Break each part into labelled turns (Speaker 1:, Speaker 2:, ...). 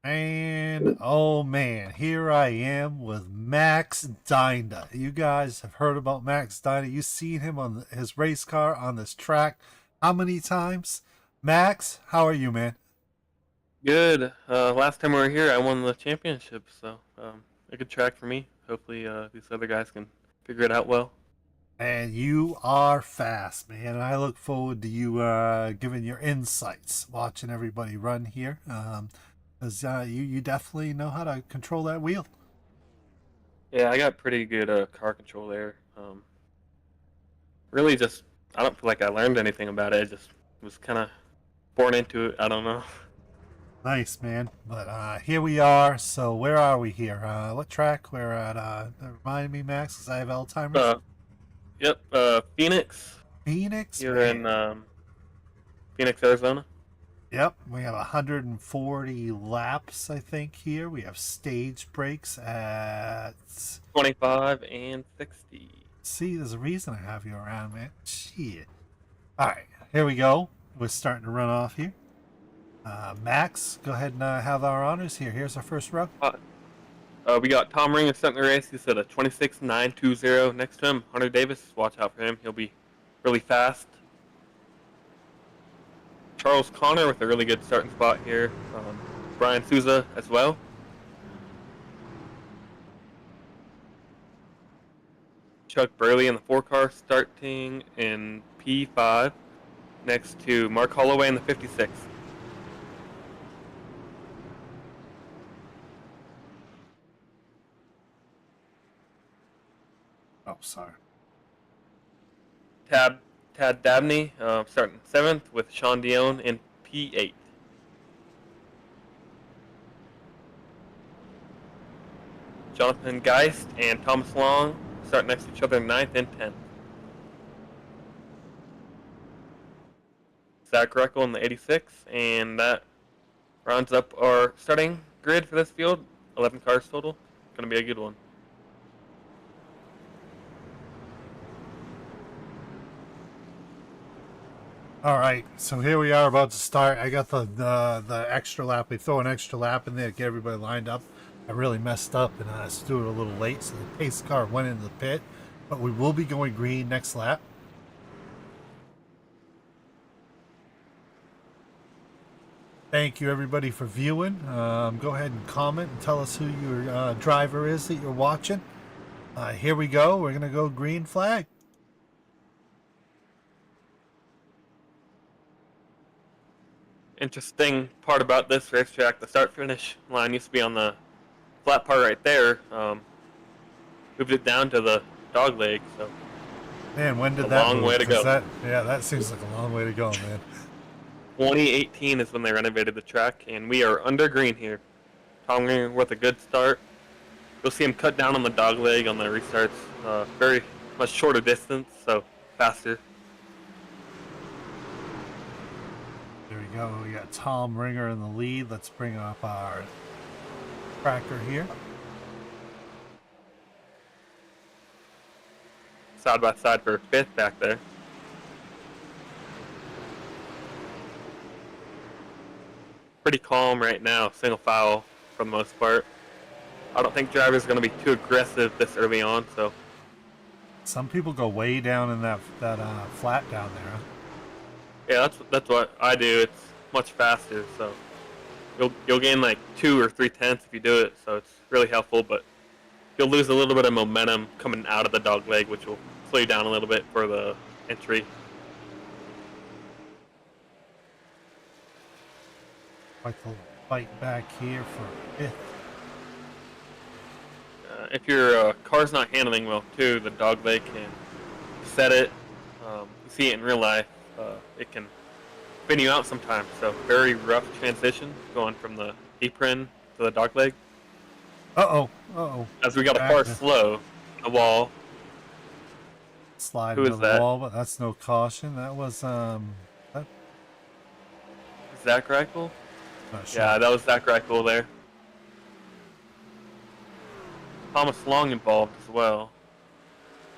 Speaker 1: And oh man, here I am with Max Dinda. You guys have heard about Max Dinda. You've seen him on his race car on this track how many times? Max, how are you, man?
Speaker 2: Good. Last time we were here, I won the championship, so a good track for me. Hopefully, these other guys can figure it out well.
Speaker 1: And you are fast, man. And I look forward to you giving your insights, watching everybody run here. 'Cause you definitely know how to control that wheel.
Speaker 2: Yeah, I got pretty good car control there. Really, just I don't feel like I learned anything about it. I just was kind of born into it. I don't know.
Speaker 1: Nice, man. But here we are. So where are we here? What track? We're at. Remind me, Max, because I have Alzheimer's.
Speaker 2: Uh, yep. Phoenix.
Speaker 1: Phoenix,
Speaker 2: You're
Speaker 1: man.
Speaker 2: in Phoenix, Arizona.
Speaker 1: Yep, we have 140 laps, I think, here. We have stage breaks at.
Speaker 2: 25 and 60.
Speaker 1: See, there's a reason I have you around, man. Shit. All right, here we go. We're starting to run off here. Max, go ahead and have our honors here. Here's our first row.
Speaker 2: We got Tom Ring starting the race. He's at a 26.920. Next to him, Hunter Davis. Watch out for him. He'll be really fast. Charles Connor with a really good starting spot here. Brian Souza as well. Chuck Burley in the 4 car starting in P5 next to Mark Holloway in the 56.
Speaker 1: Oh, sorry.
Speaker 2: Tad Dabney starting 7th with Sean Dion in P8. Jonathan Geist and Thomas Long start next to each other 9th and 10th. Zach Reckel in the 86, and that rounds up our starting grid for this field. 11 cars total. Going to be a good one.
Speaker 1: All right, so here we are about to start. I got the extra lap. We throw an extra lap in there to get everybody lined up. I really messed up and I started a little late, so the pace car went into the pit. But we will be going green next lap. Thank you, everybody, for viewing. Go ahead and comment and tell us who your driver is that you're watching. Here we go. We're going to go green flag.
Speaker 2: Interesting part about this racetrack, the start-finish line used to be on the flat part right there. Moved it down to the dog leg, so
Speaker 1: Man, when did
Speaker 2: a
Speaker 1: that
Speaker 2: long
Speaker 1: move?
Speaker 2: way to
Speaker 1: 'Cause
Speaker 2: go.
Speaker 1: that seems like a long way to go, man.
Speaker 2: 2018 is when they renovated the track, and we are under green here. Tom Ringer with a good start. You'll see him cut down on the dog leg on the restarts. Very much shorter distance, so faster.
Speaker 1: There we go. We got Tom Ringer in the lead. Let's bring up our tracker here.
Speaker 2: Side by side for 5th back there. Pretty calm right now, single file for the most part. I don't think drivers are going to be too aggressive this early on, so
Speaker 1: Some people go way down in that flat down there. Huh?
Speaker 2: yeah, that's what I do. It's much faster, so you'll gain like 2 or 3 tenths if you do it, so it's really helpful. But you'll lose a little bit of momentum coming out of the dog leg, which will slow you down a little bit for the entry.
Speaker 1: Quite the fight back here for 5th.
Speaker 2: If your car's not handling well too, the dog leg can set it. You see it in real life. It can spin you out sometimes. So very rough transition going from the apron to the dog leg.
Speaker 1: Uh-oh. Uh-oh.
Speaker 2: As we got a car slow, a wall.
Speaker 1: Slide
Speaker 2: Who
Speaker 1: into
Speaker 2: is
Speaker 1: the
Speaker 2: that?
Speaker 1: wall, but that's no caution. That was that,
Speaker 2: Zach Reichel?
Speaker 1: not sure.
Speaker 2: Yeah, that was Zach Reichel there. Thomas Long involved as well.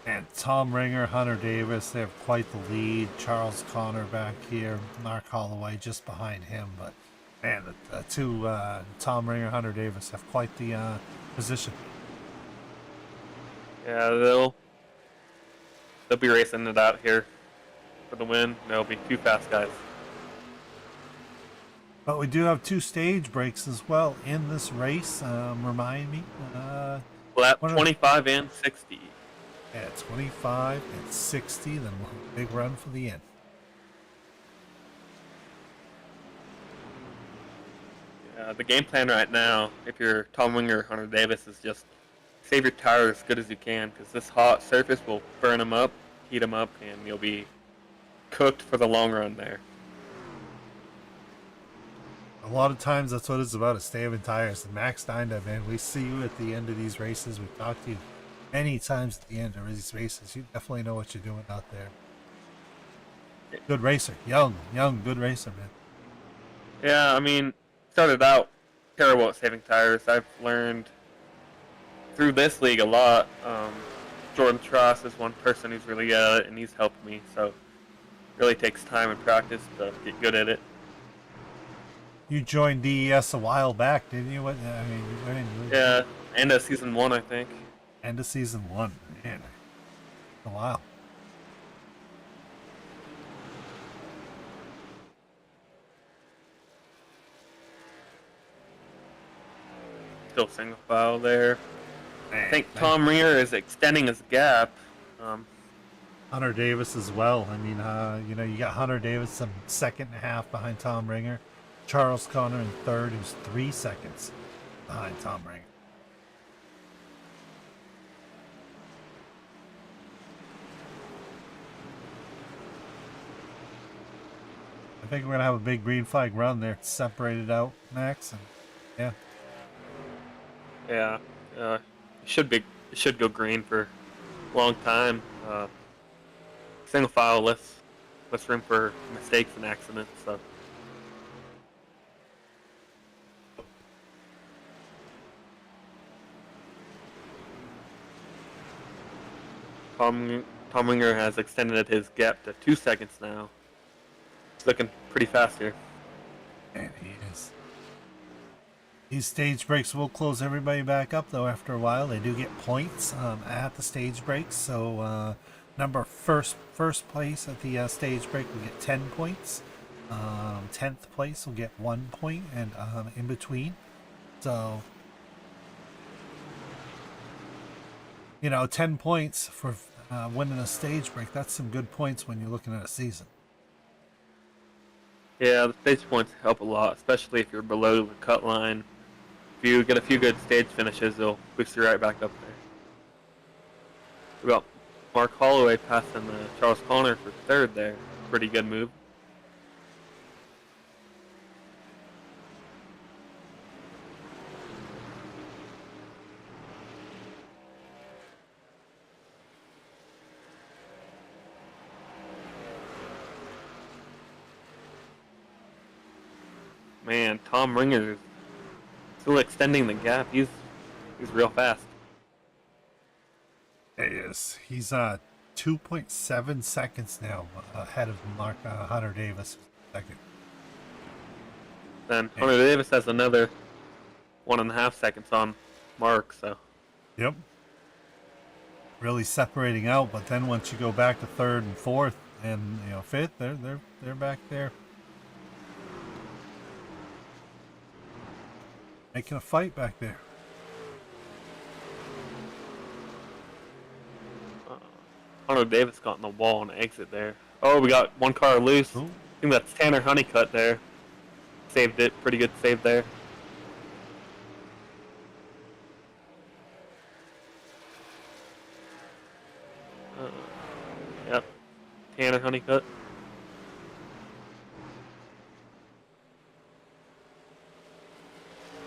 Speaker 1: And Tom Ringer, Hunter Davis, they have quite the lead. Charles Connor back here. Mark Holloway just behind him, but Man, the two Tom Ringer, Hunter Davis have quite the position.
Speaker 2: Yeah, they'll be racing it out here for the win. They'll be two fast guys.
Speaker 1: But we do have two stage breaks as well in this race. Remind me.
Speaker 2: Lap
Speaker 1: What are,
Speaker 2: 25 and 60.
Speaker 1: yeah, 25 and 60. Then we'll have a big run for the end.
Speaker 2: The game plan right now, if you're Tom Winger or Hunter Davis, is just save your tires as good as you can because this hot surface will burn them up, heat them up, and you'll be cooked for the long run there.
Speaker 1: A lot of times that's what it's about, is saving tires. And Max Dinda, man, we see you at the end of these races. We've talked to you many times at the end of these races. You definitely know what you're doing out there. Good racer. Young, good racer, man.
Speaker 2: Yeah, I mean, started out terrible at saving tires. I've learned through this league a lot. Jordan Tross is one person who's really good at it, and he's helped me. So it really takes time and practice to get good at it.
Speaker 1: You joined DES a while back, didn't you?
Speaker 2: Yeah, end of season 1, I think.
Speaker 1: End of season 1, man. A while.
Speaker 2: Still single file there.
Speaker 1: Man,
Speaker 2: I think Tom Ringer is extending his gap.
Speaker 1: Hunter Davis as well. I mean, you got Hunter Davis in second and a half behind Tom Ringer. Charles Connor in third, who's 3 seconds behind Tom Ringer. I think we're gonna have a big green flag run there, separated out, Max, and yeah.
Speaker 2: Yeah, it should go green for a long time. Single file, less room for mistakes and accidents. So. Tom Winger has extended his gap to 2 seconds now. He's looking pretty fast here.
Speaker 1: Man, he is. These stage breaks will close everybody back up, though, after a while. They do get points at the stage breaks. So, first place at the stage break will get 10 points. 10th place will get 1 point, and in between. So, 10 points for winning a stage break. That's some good points when you're looking at a season.
Speaker 2: Yeah, the stage points help a lot, especially if you're below the cut line. If you get a few good stage finishes, they'll boost you right back up there. We got Mark Holloway passing Charles Connor for third there. Pretty good move. Man, Tom Ringer is still extending the gap. He's real fast.
Speaker 1: He is. He's 2.7 seconds now ahead of Hunter Davis. Second.
Speaker 2: Then Hunter Davis has another 1.5 seconds on Mark. So.
Speaker 1: Yep. Really separating out, but then once you go back to third and fourth and fifth, they're back there. Making a fight back there.
Speaker 2: Hunter Davis got in the wall on the exit there. Oh, we got one car loose.
Speaker 1: Ooh.
Speaker 2: I think that's Tanner Honeycutt there. Saved it. Pretty good save there. Yep. Tanner Honeycutt.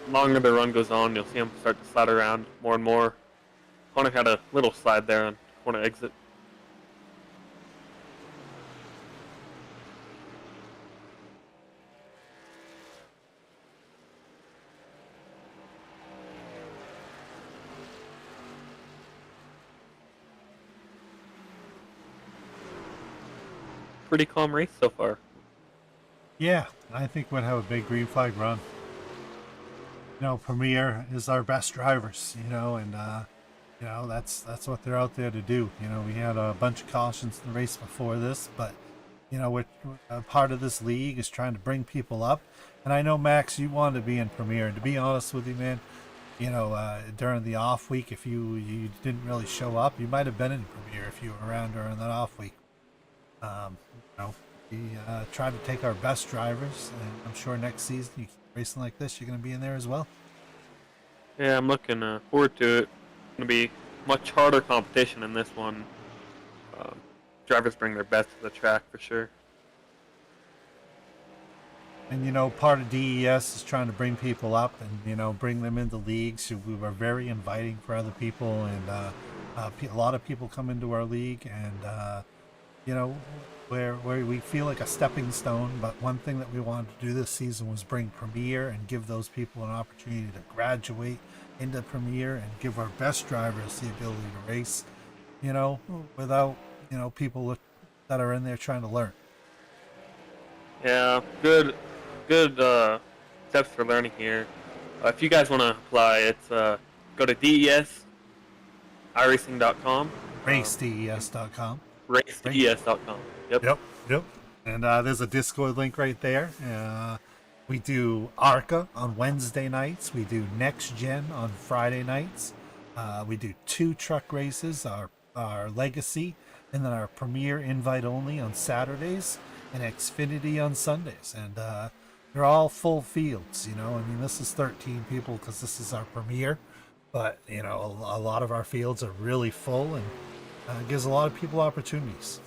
Speaker 2: The longer the run goes on, you'll see him start to slide around more and more. Hunter had a little slide there on corner exit. Pretty calm race so far.
Speaker 1: Yeah, I think we'd have a big green flag run. Premier is our best drivers, and that's what they're out there to do. We had a bunch of cautions in the race before this, but we're part of this league is trying to bring people up. And I know, Max, you wanted to be in Premier, and to be honest with you, man, during the off week, if you didn't really show up, you might have been in Premier if you were around during that off week. Um, we try to take our best drivers, and I'm sure next season, you keep racing like this, you're going to be in there as well.
Speaker 2: Yeah, I'm looking forward to it. It's gonna be much harder competition in this one. Um, Drivers bring their best to the track for sure.
Speaker 1: And part of DES is trying to bring people up and bring them into leagues. So we were very inviting for other people, and a lot of people come into our league, and you know, where we feel like a stepping stone. But one thing that we wanted to do this season was bring Premier and give those people an opportunity to graduate into Premier and give our best drivers the ability to race, without people that are in there trying to learn.
Speaker 2: Yeah, good steps for learning here. If you guys want to apply, it's go to DESiRacing.com,
Speaker 1: RaceDES.com.
Speaker 2: RaceDES.com. Yep.
Speaker 1: Yep, yep. And there's a Discord link right there. We do ARCA on Wednesday nights. We do Next Gen on Friday nights. We do 2 truck races, our Legacy, and then our Premier Invite Only on Saturdays, and Xfinity on Sundays. And they're all full fields, this is 13 people because this is our Premier. But, a lot of our fields are really full, and gives a lot of people opportunities.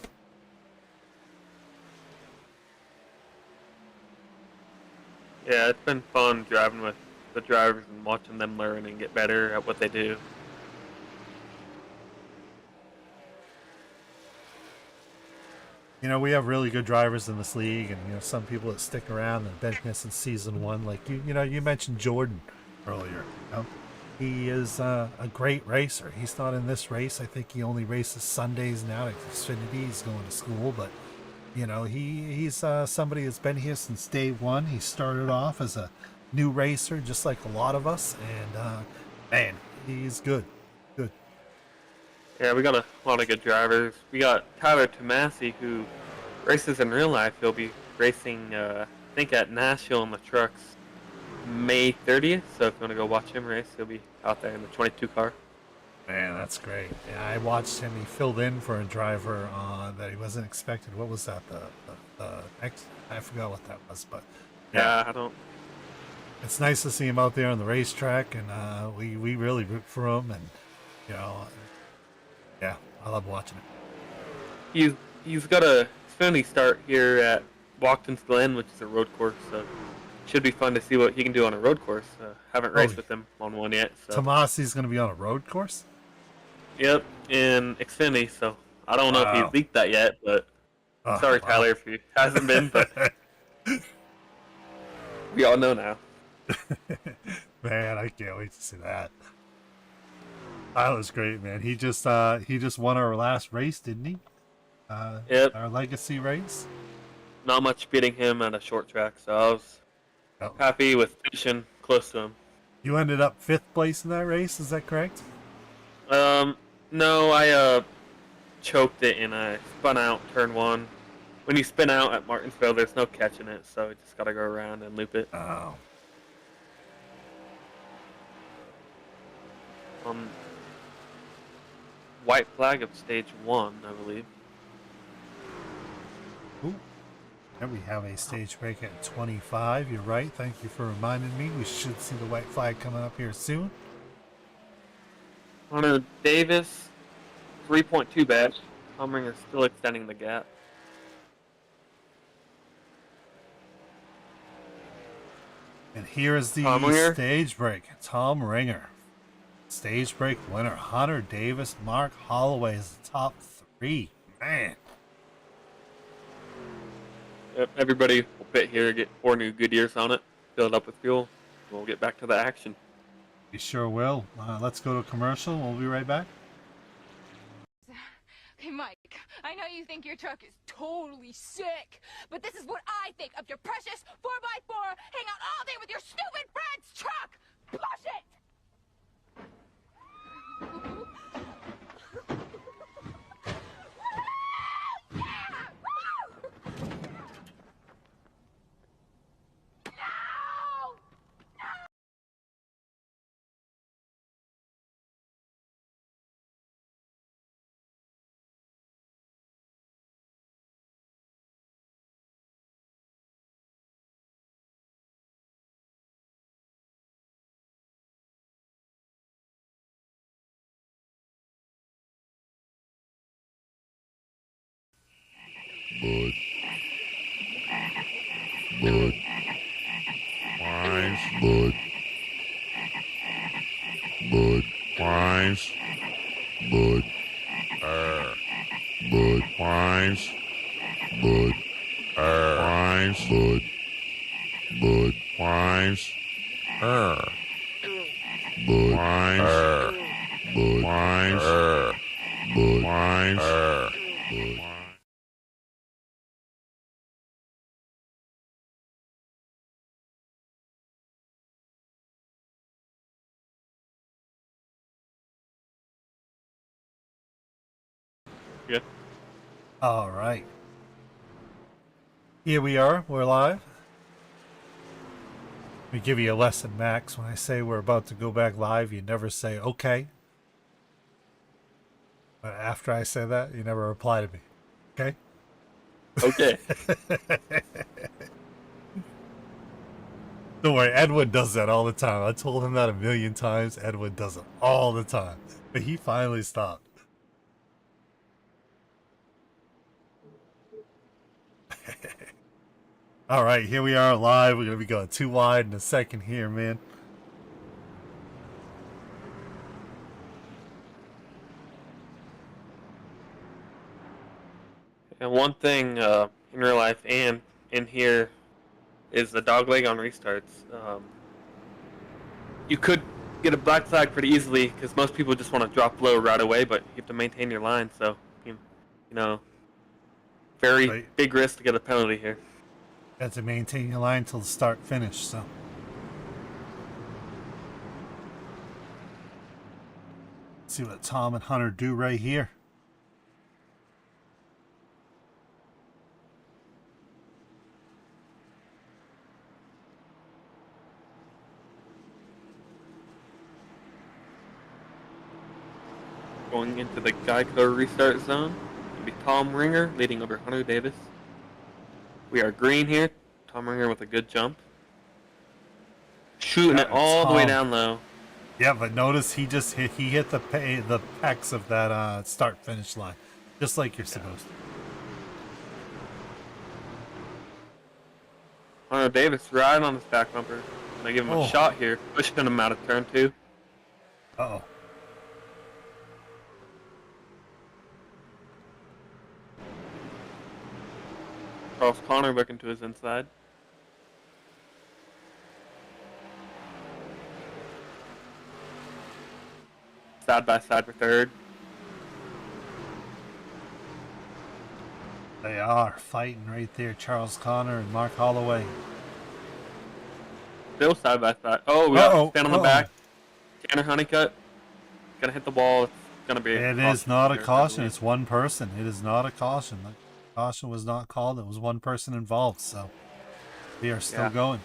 Speaker 2: Yeah, it's been fun driving with the drivers and watching them learn and get better at what they do.
Speaker 1: We have really good drivers in this league, and some people that stick around and have been here since season 1. Like you mentioned Jordan earlier. He is a great racer. He's not in this race. I think he only races Sundays now at Xfinity. He's going to school, but he's somebody that's been here since day 1. He started off as a new racer, just like a lot of us, and man, he's good. Good.
Speaker 2: Yeah, we got a lot of good drivers. We got Tyler Tomasi, who races in real life. He'll be racing, I think, at Nashville in the trucks May 30th. So if you want to go watch him race, he'll be out there in the 22 car.
Speaker 1: Man, that's great. Yeah, I watched him. He filled in for a driver that he wasn't expected. What was that? The next? I forgot what that was, but
Speaker 2: yeah, I don't.
Speaker 1: It's nice to see him out there on the racetrack, and we really root for him, and yeah, I love watching it.
Speaker 2: He's got a Xfinity start here at Watkins Glen, which is a road course. So should be fun to see what he can do on a road course. Haven't raced with him on one yet. So.
Speaker 1: Tomasi's going to be on a road course?
Speaker 2: Yep, in Xfinity. So I don't know if he's leaked that yet, but sorry, wow. Tyler, if he hasn't been, but we all know now.
Speaker 1: Man, I can't wait to see that. That was great, man. He just won our last race, didn't he?
Speaker 2: Yep.
Speaker 1: Our Legacy race.
Speaker 2: Not much beating him at a short track, so I was happy with finishing close to him.
Speaker 1: You ended up 5th place in that race, is that correct?
Speaker 2: No, I choked it and I spun out turn 1. When you spin out at Martinsville, there's no catching it, so you just gotta go around and loop it.
Speaker 1: Oh.
Speaker 2: White flag of stage 1, I believe.
Speaker 1: Ooh. And we have a stage break at 25. You're right. Thank you for reminding me. We should see the white flag coming up here soon.
Speaker 2: Hunter Davis, 3.2 badge. Humring is still extending the gap.
Speaker 1: And here is the stage break. Tom Ringer. Stage break winner. Hunter Davis, Mark Holloway is the top 3. Man.
Speaker 2: Yep, everybody will pit here, get 4 new Goodyears on it, fill it up with fuel. We'll get back to the action.
Speaker 1: You sure will. Let's go to commercial. We'll be right back.
Speaker 3: Hey, Mike, I know you think your truck is totally sick, but this is what I think of your precious Bud, wise, Bud, Bud, wise, Bud, Bud, wise, Bud, wise, Bud, Bud, wise, Bud, wise, Bud, wise, Bud, wise, Bud.
Speaker 2: Good.
Speaker 1: All right. Here we are. We're live. We give you a lesson, Max. When I say we're about to go back live, you never say okay. But after I say that, you never reply to me. Okay?
Speaker 2: Okay.
Speaker 1: Don't worry, Edwin does that all the time. I told him that a million times. Edwin does it all the time. But he finally stopped. All right, here we are live. We're going to be going too wide in a second here, man.
Speaker 2: And one thing in real life and in here is the dog leg on restarts. You could get a black flag pretty easily because most people just want to drop low right away, but you have to maintain your line. So, you know, very
Speaker 1: Right.
Speaker 2: big risk to get a penalty here.
Speaker 1: Got to maintain your line till the start finish, so. Let's see what Tom and Hunter do right here.
Speaker 2: Going into the Geico restart zone, it'll be Tom Ringer leading over Hunter Davis. We are green here. Tom Ringer with a good jump. Shooting it all the way down low.
Speaker 1: Yeah, but notice he hit the pecs of that start finish line, just like you're supposed to.
Speaker 2: Hunter Davis right on his back bumper. Gonna give him a shot here, pushing him out of turn 2.
Speaker 1: Uh-oh.
Speaker 2: Charles Connor looking to his inside. Side by side for third.
Speaker 1: They are fighting right there, Charles Connor and Mark Holloway.
Speaker 2: Still side by side. Oh, we got stand on the back. Tanner Honeycutt. Gonna hit the wall. It's gonna be
Speaker 1: It is not a caution. It's one person. It is not a caution. The caution was not called. It was one person involved, so we are still going.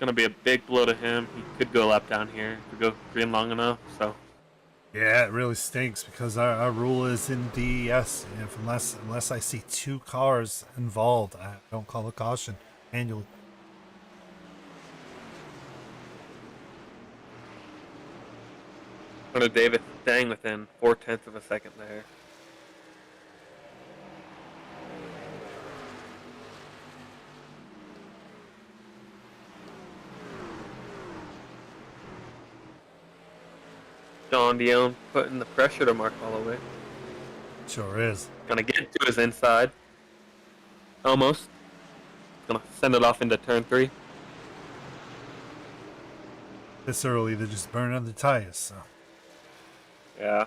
Speaker 2: Gonna be a big blow to him. He could go a lap down here if we go green long enough. So
Speaker 1: yeah, it really stinks because our rule is in DES. If unless I see two cars involved, I don't call a caution annually.
Speaker 2: Hunter Davis staying within 0.4 of a second there. John Dion putting the pressure to Mark Holloway.
Speaker 1: Sure is.
Speaker 2: Gonna get to his inside. Almost. Gonna send it off into turn 3.
Speaker 1: This early, they're just burning the tires, so.
Speaker 2: Yeah.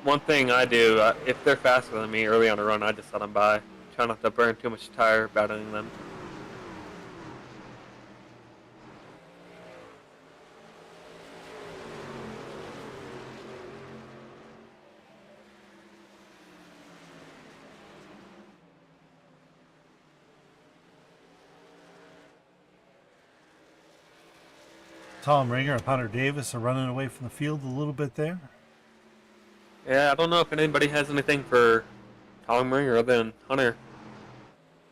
Speaker 2: One thing I do, if they're faster than me early on a run, I just let them by. Try not to burn too much tire battling them.
Speaker 1: Tom Ringer and Hunter Davis are running away from the field a little bit there.
Speaker 2: Yeah, I don't know if anybody has anything for Tom Ringer other than Hunter.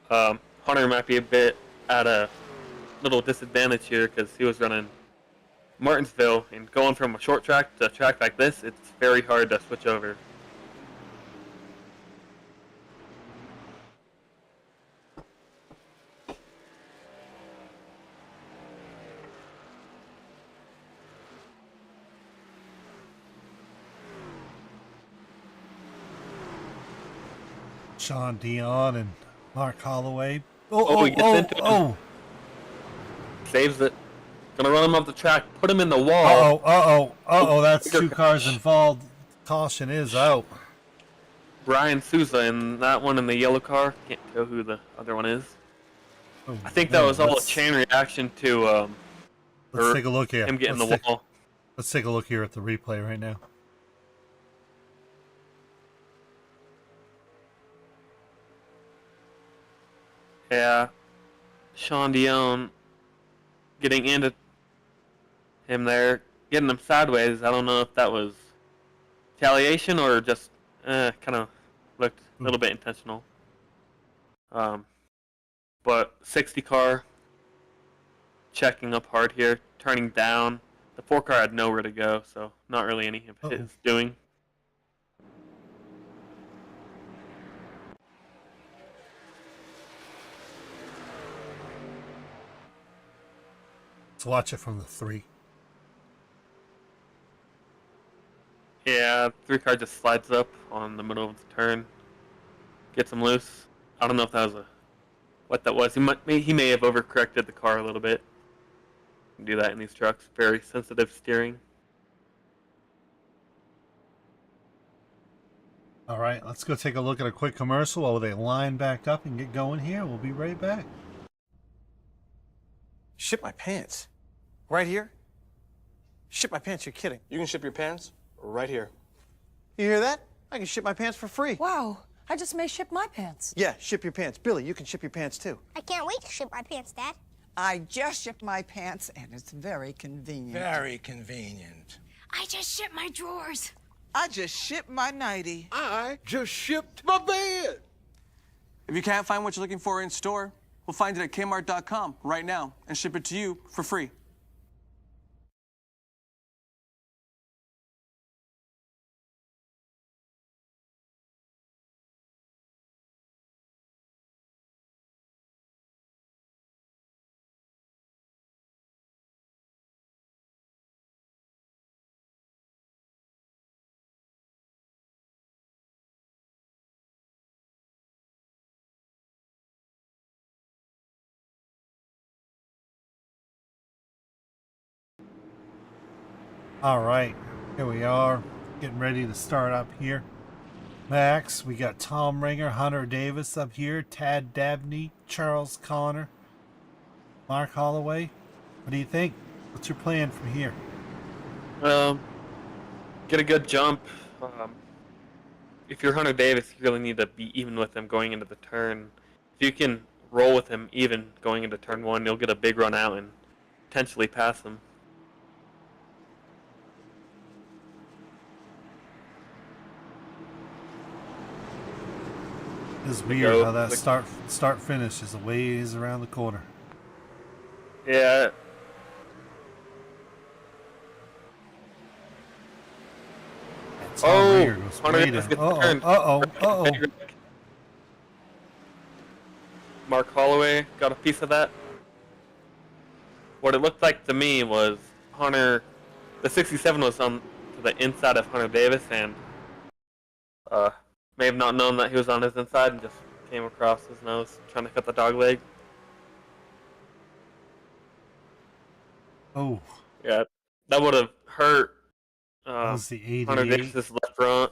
Speaker 2: Hunter might be a bit at a little disadvantage here because he was running Martinsville, and going from a short track to a track like this, it's very hard to switch over.
Speaker 1: Sean Dion and Mark Holloway.
Speaker 2: Oh, he gets into him.
Speaker 1: Oh.
Speaker 2: Saves it. Gonna run him off the track. Put him in the wall.
Speaker 1: That's two cars involved. Caution is out.
Speaker 2: Brian Souza in that one in the yellow car. Can't tell who the other one is.
Speaker 1: Oh,
Speaker 2: I think that was all a chain reaction to
Speaker 1: let's take a look here.
Speaker 2: him getting the wall.
Speaker 1: Let's take a look here at the replay right now.
Speaker 2: Yeah, Sean Dion getting into him there, getting him sideways. I don't know if that was retaliation or just kind of looked a little bit intentional. But 60 car checking up hard here, turning down. The 4 car had nowhere to go, so not really any of his doing.
Speaker 1: Let's watch it from the 3.
Speaker 2: Yeah, 3 car just slides up on the middle of the turn, gets him loose. I don't know if that was what that was. He may have overcorrected the car a little bit. You can do that in these trucks. Very sensitive steering.
Speaker 1: All right, let's go take a look at a quick commercial while they line back up and get going here. We'll be right back.
Speaker 4: Ship my pants? Right here? Ship my pants, you're kidding.
Speaker 5: You can ship your pants right here.
Speaker 4: You hear that? I can ship my pants for free.
Speaker 6: Wow, I just may ship my pants.
Speaker 4: Yeah, ship your pants. Billy, you can ship your pants too.
Speaker 7: I can't wait to ship my pants, Dad.
Speaker 8: I just shipped my pants, and it's very convenient.
Speaker 5: Very convenient.
Speaker 6: I just ship my drawers.
Speaker 8: I just shipped my nightie.
Speaker 5: I just shipped my bed.
Speaker 9: If you can't find what you're looking for in store, we'll find it at Kmart.com right now and ship it to you for free.
Speaker 1: All right, here we are, getting ready to start up here. Max, we got Tom Ringer, Hunter Davis up here, Tad Dabney, Charles Connor, Mark Holloway. What do you think? What's your plan from here?
Speaker 2: Get a good jump. If you're Hunter Davis, you really need to be even with him going into the turn. If you can roll with him even going into turn 1, you'll get a big run out and potentially pass him.
Speaker 1: It's weird how that start finish is a ways around the corner.
Speaker 2: Yeah.
Speaker 1: Tom Ringer goes
Speaker 2: Hunter
Speaker 1: way
Speaker 2: Davis
Speaker 1: down.
Speaker 2: gets the turn.
Speaker 1: Uh-oh.
Speaker 2: Mark Holloway got a piece of that. What it looked like to me was Hunter, the 67 was on to the inside of Hunter Davis and may have not known that he was on his inside and just came across his nose trying to cut the dog leg.
Speaker 1: Oh.
Speaker 2: Yeah, that would have hurt
Speaker 1: That was the 88.
Speaker 2: Hunter Davis' left front.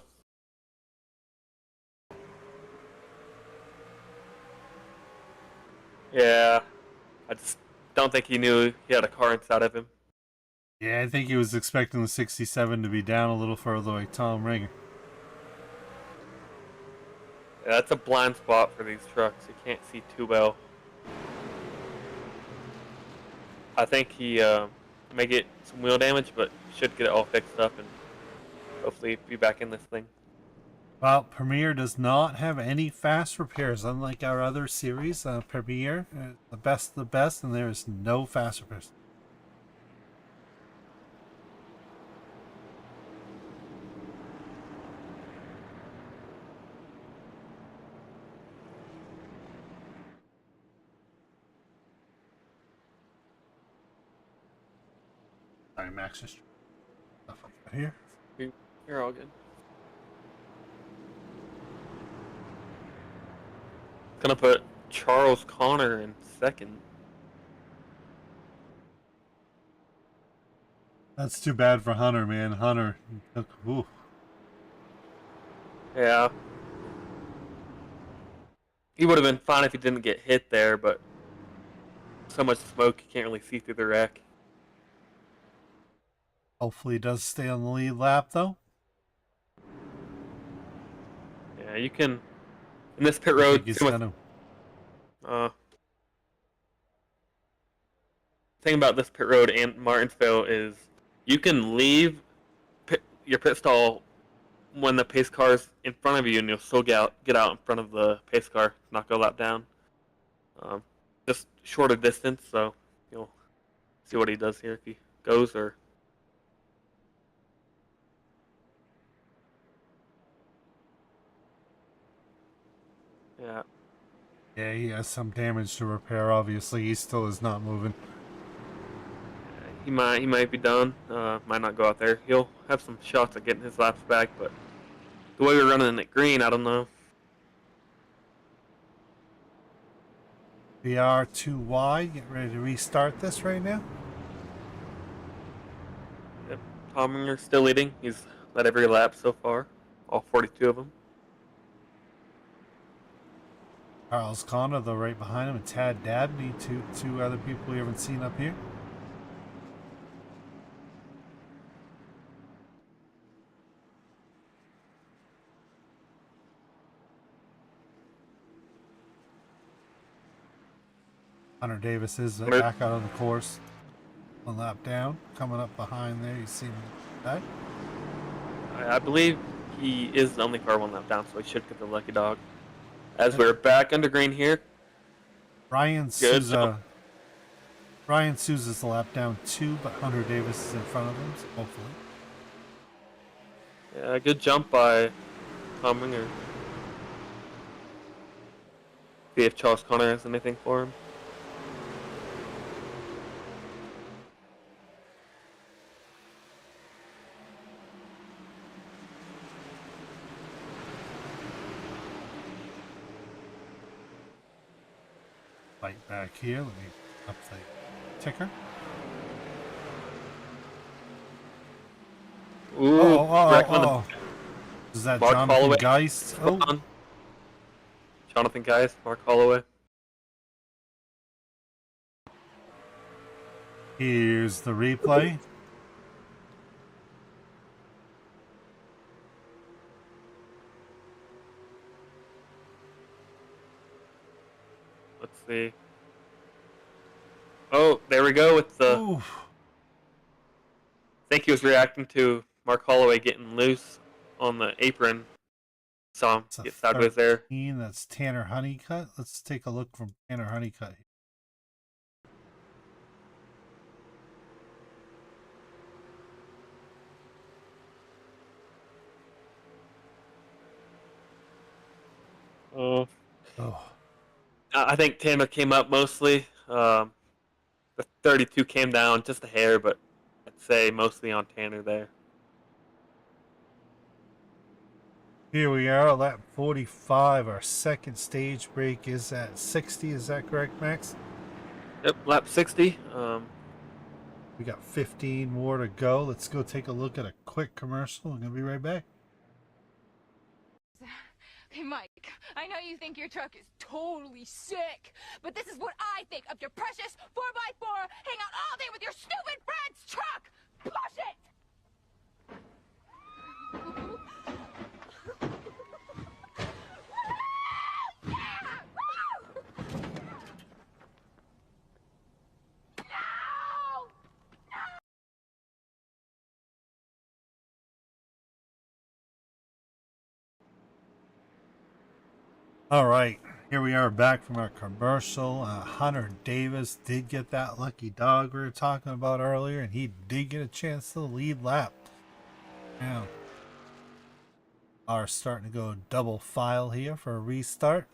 Speaker 2: Yeah, I just don't think he knew he had a car inside of him.
Speaker 1: Yeah, I think he was expecting the 67 to be down a little further like Tom Ringer.
Speaker 2: Yeah, that's a blind spot for these trucks. You can't see too well. I think he may get some wheel damage, but should get it all fixed up and hopefully be back in this thing.
Speaker 1: Well, Premier does not have any fast repairs, unlike our other series. Premier, the best of the best, and there is no fast repairs. Sorry, Max, just stuff like that here.
Speaker 2: You're all good. Gonna put Charles Connor in second.
Speaker 1: That's too bad for Hunter, man. Hunter took. Ooh.
Speaker 2: Yeah. He would have been fine if he didn't get hit there, but so much smoke you can't really see through the wreck.
Speaker 1: Hopefully, he does stay on the lead lap, though.
Speaker 2: Yeah, you can. In this pit
Speaker 1: I
Speaker 2: road,
Speaker 1: think he's
Speaker 2: same with, thing about this pit road and Martinsville is you can leave your pit stall when the pace car's in front of you, and you'll still get out in front of the pace car, not go lap down. Just shorter distance, so you'll see what he does here if he goes or. Yeah.
Speaker 1: Yeah, he has some damage to repair. Obviously, he still is not moving.
Speaker 2: He might be done. Might not go out there. He'll have some shots at getting his laps back, but the way we're running it green, I don't know.
Speaker 1: We are too wide. Get ready to restart this right now.
Speaker 2: Yep. Tominger still leading. He's led every lap so far, all 42 of them.
Speaker 1: Charles Connor, though, right behind him, and Tad Dabney, two other people we haven't seen up here. Hunter Davis is back out of the course. One lap down, coming up behind there. You see him back.
Speaker 2: I believe he is the only car one lap down, so he should get the lucky dog. As we're back under green here.
Speaker 1: Ryan Souza. Ryan Souza's the lap down 2, but Hunter Davis is in front of him, so hopefully.
Speaker 2: Yeah, good jump by Tominger. See if Charles Connor has anything for him.
Speaker 1: Light back here. Let me up the ticker.
Speaker 2: Ooh,
Speaker 1: oh. Is that
Speaker 2: Mark
Speaker 1: Jonathan
Speaker 2: Holloway.
Speaker 1: Geist? Oh.
Speaker 2: Jonathan Geist, Mark Holloway.
Speaker 1: Here's the replay.
Speaker 2: Let's see. Oh, there we go with the.
Speaker 1: Ooh.
Speaker 2: I think he was reacting to Mark Holloway getting loose on the apron. Saw him get sideways there.
Speaker 1: That's Tanner Honeycutt. Let's take a look from Tanner Honeycutt.
Speaker 2: Oh.
Speaker 1: Oh.
Speaker 2: I think Tanner came up mostly. The 32 came down just a hair, but I'd say mostly on Tanner there.
Speaker 1: Here we are, lap 45. Our second stage break is at 60. Is that correct, Max?
Speaker 2: Yep, lap 60.
Speaker 1: We got 15 more to go. Let's go take a look at a quick commercial. I'm going to be right back.
Speaker 6: Hey, Mike, I know you think your truck is totally sick, but this is what I think of your precious 4x4 hang out all day with your stupid friend's truck! Push it!
Speaker 1: All right, here we are back from our commercial. Hunter Davis did get that lucky dog we were talking about earlier, and he did get a chance to the lead lap. Now, are starting to go double file here for a restart.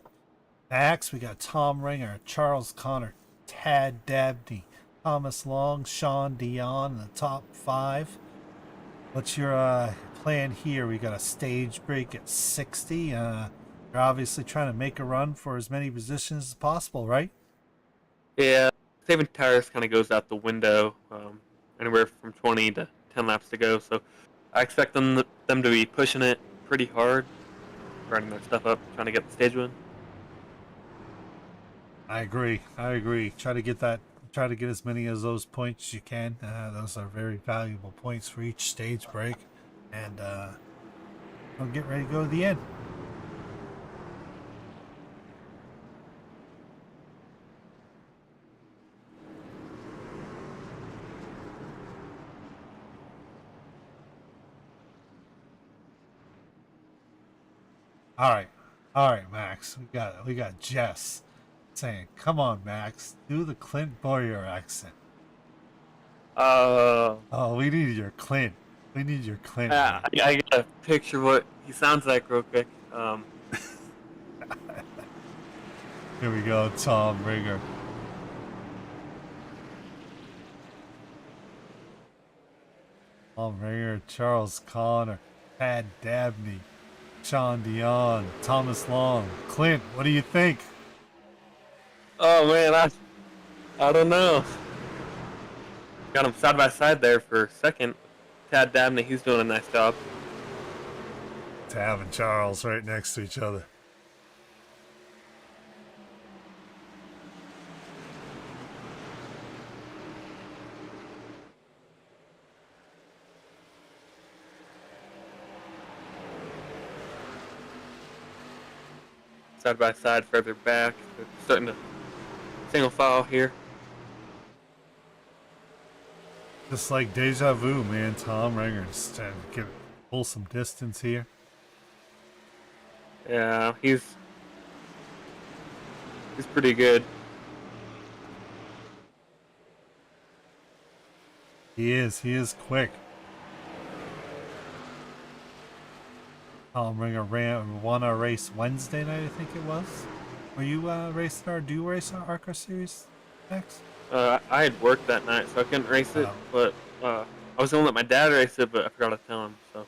Speaker 1: Max, we got Tom Ringer, Charles Connor, Tad Dabney, Thomas Long, Sean Dion in the top 5. What's your plan here? We got a stage break at 60. You're obviously trying to make a run for as many positions as possible, right?
Speaker 2: Yeah, saving tires kind of goes out the window. Anywhere from 20 to 10 laps to go. So I expect them to be pushing it pretty hard, running their stuff up, trying to get the stage win.
Speaker 1: I agree. I agree. Try to get that. Try to get as many of those points as you can. Those are very valuable points for each stage break, and we'll get ready to go to the end. All right, Max. We got Jess saying, "Come on, Max, do the Clint Boyer accent."
Speaker 2: Uh,
Speaker 1: Oh, we need your Clint. We need your Clint.
Speaker 2: I gotta picture what he sounds like real quick.
Speaker 1: Here we go, Tom Ringer. Tom Ringer, Charles Connor, Pat Dabney, Sean Dion, Thomas Long, Clint. What do you think?
Speaker 2: Oh man, I don't know. Got them side by side there for second. Tad Dabney, he's doing a nice job.
Speaker 1: Tab and Charles right next to each other.
Speaker 2: Side by side, further back. They're starting to single file here.
Speaker 1: Just like deja vu, man. Tom Ringer just trying to pull some distance here.
Speaker 2: Yeah, he's pretty good.
Speaker 1: He is quick. Tom Ringer won our race Wednesday night, I think it was. Were you racing do you race our ARCA series, Max?
Speaker 2: I had worked that night, so I couldn't race it.
Speaker 1: Oh.
Speaker 2: But I was gonna let my dad race it, but I forgot to tell him. So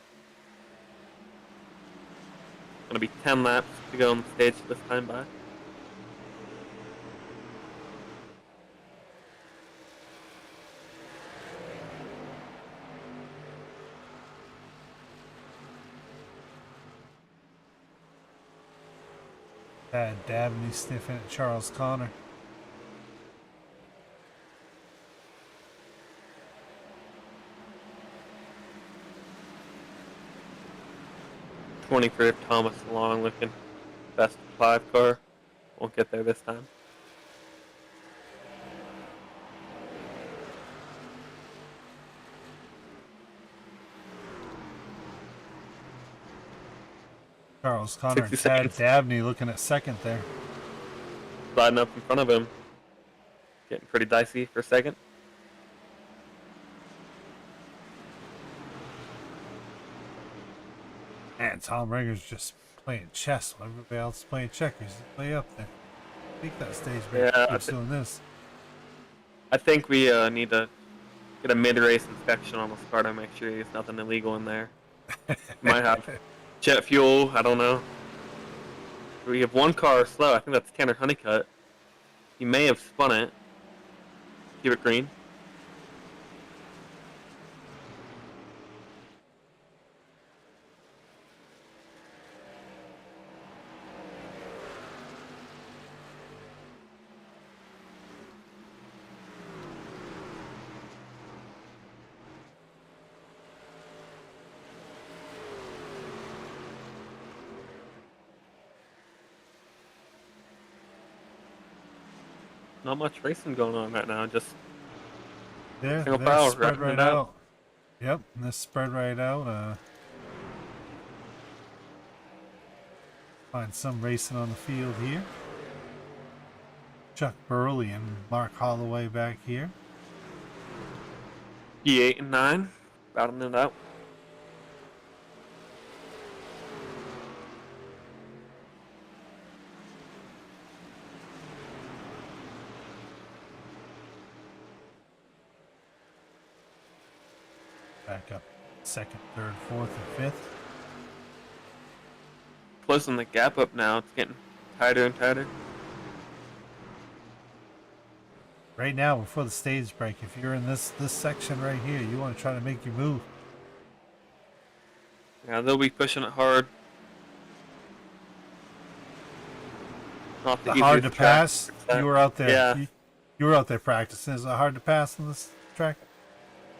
Speaker 2: gonna be 10 laps to go on the stage this time by.
Speaker 1: Dabney sniffing at Charles Connor.
Speaker 2: For Thomas Long looking best 5 car. Won't get there this time.
Speaker 1: Charles Connor and
Speaker 2: 60
Speaker 1: Tad
Speaker 2: seconds.
Speaker 1: Dabney looking at second there.
Speaker 2: Sliding up in front of him. Getting pretty dicey for second.
Speaker 1: Man, Tom Ringer's just playing chess while everybody else is playing checkers. He's way up there. I think that stage keeps doing this.
Speaker 2: I think we need to get a mid-race inspection on this car to make sure there's nothing illegal in there. Might have jet fuel, I don't know. We have one car slow, I think that's Tanner Honeycutt. He may have spun it. Keep it green. Not much racing going on right now, just
Speaker 1: Yeah,
Speaker 2: single
Speaker 1: this
Speaker 2: file,
Speaker 1: spread
Speaker 2: wrapping
Speaker 1: right
Speaker 2: it out.
Speaker 1: out. Yep, this spread right out. Find some racing on the field here. Chuck Burley and Mark Holloway back here.
Speaker 2: E8 and 9, battling it out.
Speaker 1: Back up second, third, fourth, and fifth.
Speaker 2: closing the gap up now. It's getting tighter and tighter.
Speaker 1: Right now, before the stage break, if you're in this section right here, you want to try to make your move.
Speaker 2: Yeah, they'll be pushing it hard. Not the
Speaker 1: Hard to
Speaker 2: easiest track.
Speaker 1: pass. You were out there.
Speaker 2: Yeah.
Speaker 1: You were out there practicing. Is it hard to pass on this track?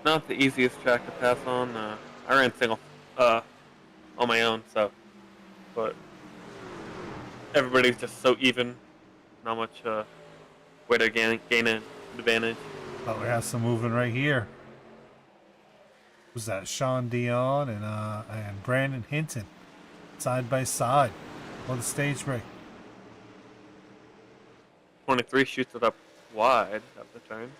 Speaker 2: Not the easiest track to pass on. I ran single on my own, so. But everybody's just so even. Not much way to gain an advantage.
Speaker 1: Oh, we have some moving right here. Who's that? Sean Dion and Brandon Hinton, side by side, on the stage break.
Speaker 2: 23 shoots it up wide up the turn.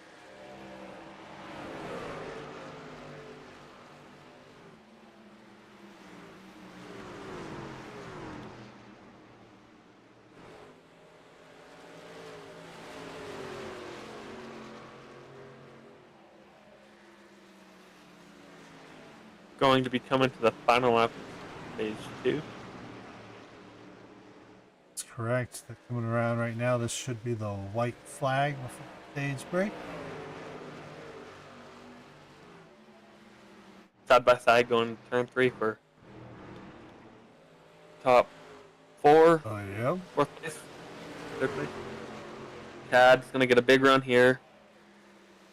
Speaker 2: Going to be coming to the final lap of stage 2.
Speaker 1: That's correct. They're coming around right now. This should be the white flag before the stage break.
Speaker 2: Side by side going to turn 3 for top 4.
Speaker 1: Oh, yeah.
Speaker 2: 4th place. 3rd place. Cad's going to get a big run here.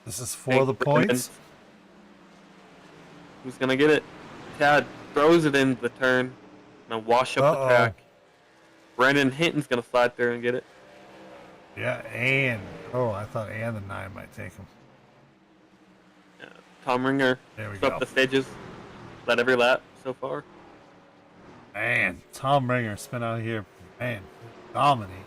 Speaker 1: This is for the points.
Speaker 2: Who's going to get it? Cad throws it into the turn. Gonna wash up the track. Brandon Hinton's going to slide through and get it.
Speaker 1: Yeah, and oh, I thought and the 9 might take him.
Speaker 2: Tom Ringer
Speaker 1: There we
Speaker 2: swept
Speaker 1: go.
Speaker 2: the stages. Led every lap so far.
Speaker 1: Man, Tom Ringer spin out here. Man, dominate.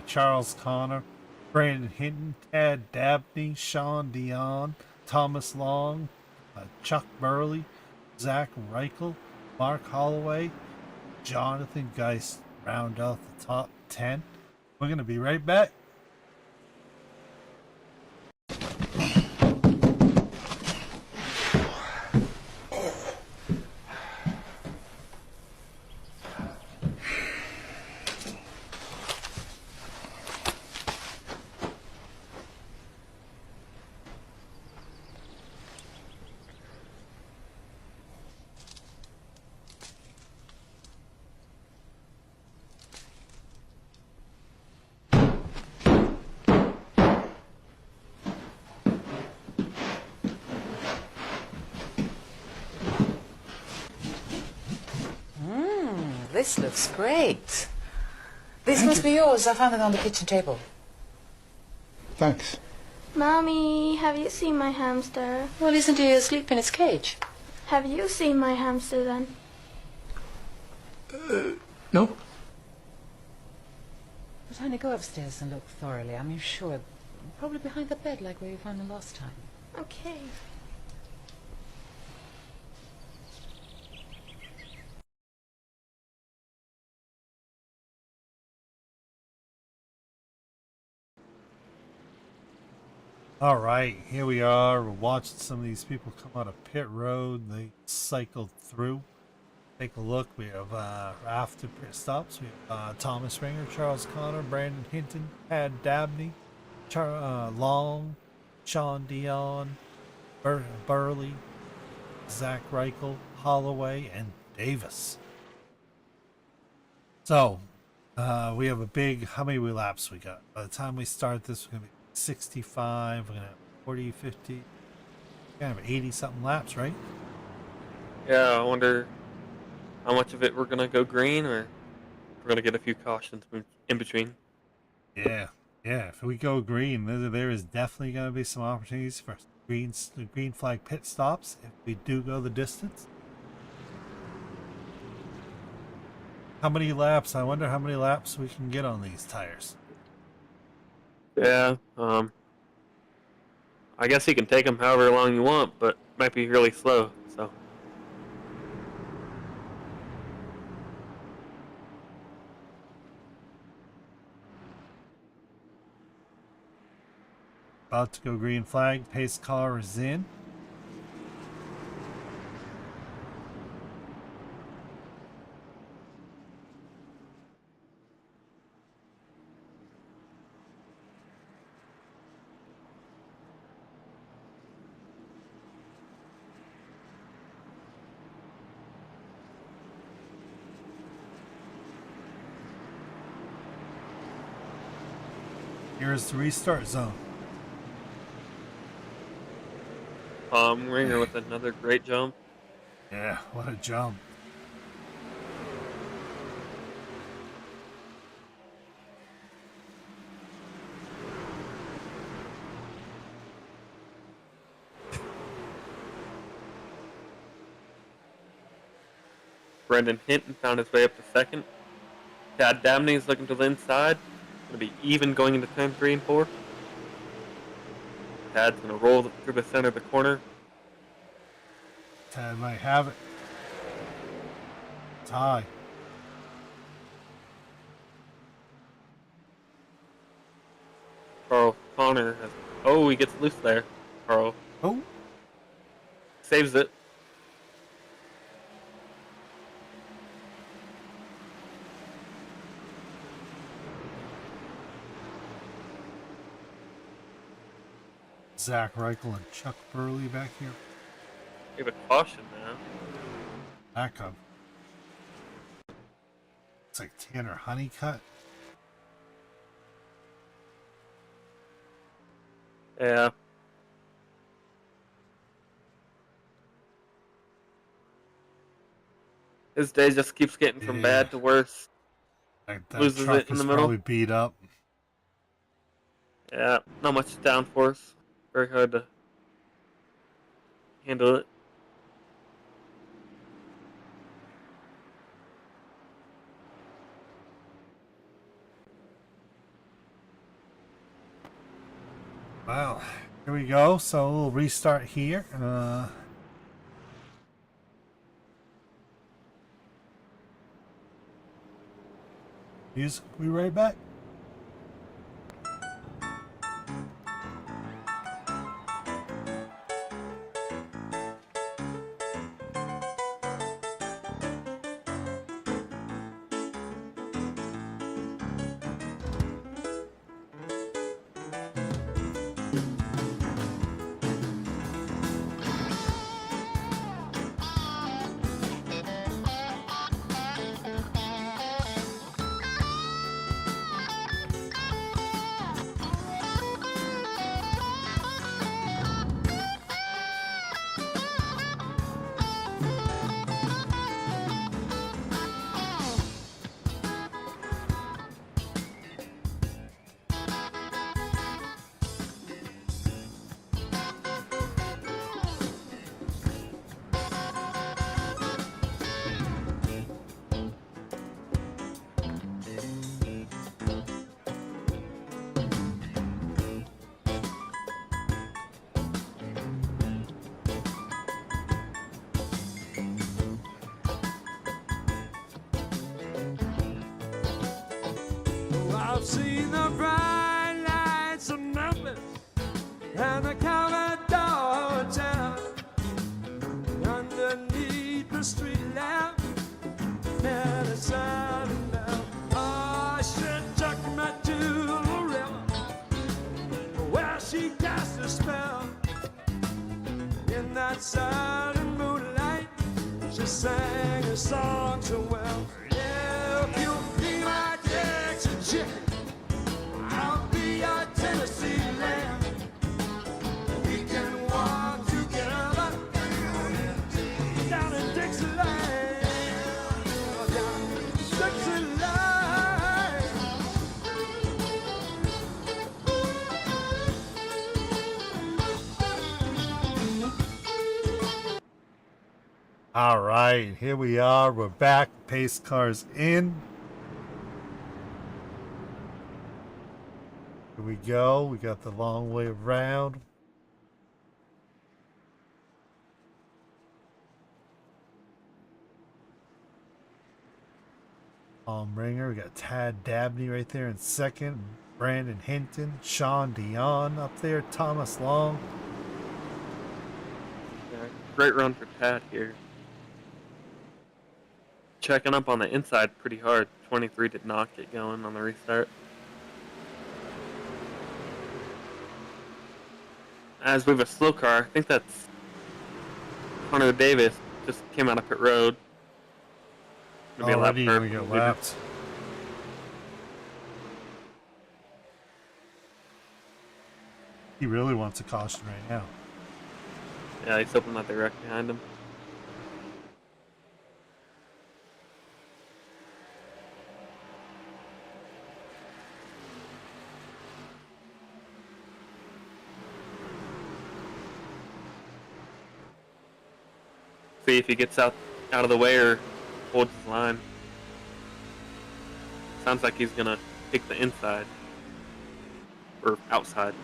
Speaker 1: Charles Connor, Brandon Hinton, Tad Dabney, Sean Dion, Thomas Long, Chuck Burley, Zach Reichel, Mark Holloway, Jonathan Geist round out the top 10. We're going to be right back.
Speaker 10: This looks great. This must be yours. I found it on the kitchen table.
Speaker 11: Thanks.
Speaker 7: Mommy, have you seen my hamster?
Speaker 10: Well, isn't he asleep in his cage?
Speaker 7: Have you seen my hamster then?
Speaker 11: No.
Speaker 10: But honey, go upstairs and look thoroughly. I mean, sure. Probably behind the bed, like where you found him last time.
Speaker 7: Okay.
Speaker 1: All right, here we are. We're watching some of these people come out of pit road. They cycled through. Take a look. We have after pit stops. We have Thomas Ringer, Charles Connor, Brandon Hinton, Tad Dabney, Long, Sean Dion, Burley, Zach Reichel, Holloway, and Davis. So we have a big. How many laps we got? By the time we start this, we're gonna be 65, we're gonna have 40, 50, we're gonna have 80 something laps, right?
Speaker 2: Yeah, I wonder how much of it we're gonna go green, or if we're gonna get a few cautions in between.
Speaker 1: Yeah, if we go green, there is definitely gonna be some opportunities for green flag pit stops if we do go the distance. How many laps? I wonder how many laps we can get on these tires.
Speaker 2: Yeah, I guess you can take them however long you want, but might be really slow, so.
Speaker 1: About to go green flag. Pace car is in. Here's the restart zone.
Speaker 2: Ringer with another great jump.
Speaker 1: Yeah, what a jump.
Speaker 2: Brendan Hinton found his way up to second. Tad Dabney's looking to the inside. Gonna be even going into turn 3 and 4. Tad's gonna roll through the center of the corner.
Speaker 1: Tad might have it. Tie.
Speaker 2: Carl Connor has. Oh, he gets loose there. Carl
Speaker 1: Oh,
Speaker 2: saves it.
Speaker 1: Zach Reichel and Chuck Burley back here.
Speaker 2: Give a caution now.
Speaker 1: Back up. It's like Tanner Honeycutt.
Speaker 2: Yeah. His day just keeps getting from bad to worse.
Speaker 1: That
Speaker 2: Loses
Speaker 1: truck
Speaker 2: it in
Speaker 1: is
Speaker 2: the middle.
Speaker 1: probably beat up.
Speaker 2: Yeah, not much downforce. Very hard to handle it.
Speaker 1: Well, here we go. So we'll restart here. Music. We right back.
Speaker 12: I've seen the bright lights of Memphis and the Commodore Hotel. Underneath the street lamp and a silent bell. Oh, she took me to the river where she cast a spell. In that silent moonlight, she sang a song so well. Yeah, if you'll be my Texas chicken, I'll be your Tennessee lamb. We can walk together down in Dixieland, down in Dixieland.
Speaker 1: All right, here we are. We're back. Pace car's in. Here we go. We got the long way around. Ringer. We got Tad Dabney right there in second. Brandon Hinton, Sean Dion up there. Thomas Long.
Speaker 2: Yeah, great run for Tad here. Checking up on the inside pretty hard. 23 did not get going on the restart. As we have a slow car, I think that's Hunter Davis, just came out of pit road. Gonna be a lap
Speaker 1: Already
Speaker 2: curve.
Speaker 1: gonna get lapped. He really wants a caution right now.
Speaker 2: Yeah, he's hoping that they wreck behind him. See if he gets out of the way or holds his line. Sounds like he's gonna pick the inside or outside.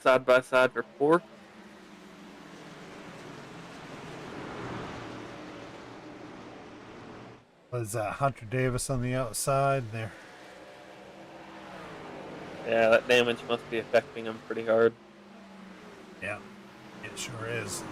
Speaker 2: Side by side for 4.
Speaker 1: Was Hunter Davis on the outside there?
Speaker 2: Yeah, that damage must be affecting him pretty hard.
Speaker 1: Yeah, it sure is.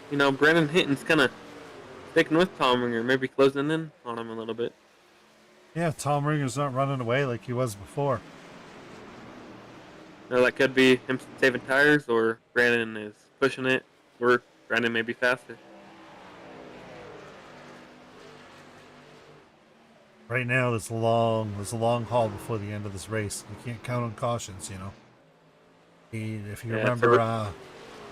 Speaker 2: You know, Brandon Hinton's kind of sticking with Tom Ringer, maybe closing in on him a little bit.
Speaker 1: Yeah, Tom Ringer's not running away like he was before.
Speaker 2: Now that could be him saving tires, or Brandon is pushing it, or Brandon may be faster.
Speaker 1: Right now, there's a long haul before the end of this race. You can't count on cautions, you know. If you remember,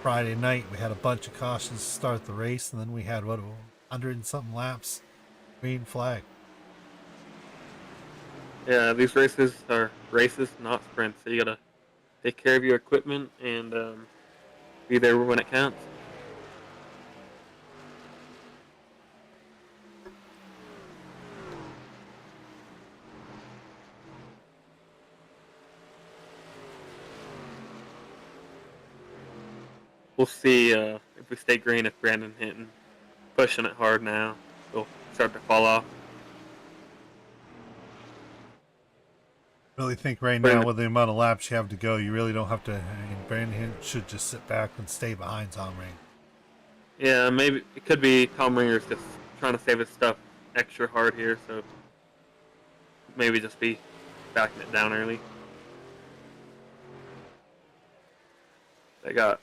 Speaker 1: Friday night we had a bunch of cautions to start the race, and then we had 100 and something laps, green flag.
Speaker 2: Yeah, these races are races, not sprints. So you gotta take care of your equipment and be there when it counts. We'll see if we stay green, if Brandon Hinton pushing it hard now, he'll start to fall off.
Speaker 1: Really think right now with the amount of laps you have to go, you really don't have to. I mean, Brandon Hinton should just sit back and stay behind Tom Ring.
Speaker 2: Yeah, maybe it could be Tom Ringer's just trying to save his stuff extra hard here, so maybe just be backing it down early. They got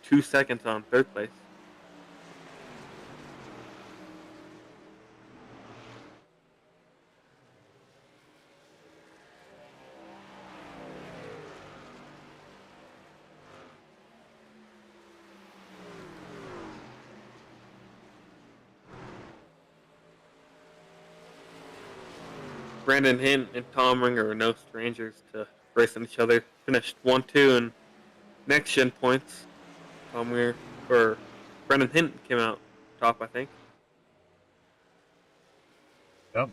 Speaker 2: 2 seconds on 3rd place. Brandon Hinton and Tom Ringer are no strangers to racing each other. Finished 1-2 in next gen points. Tom Ringer or Brandon Hinton came out top, I think.
Speaker 1: Yep.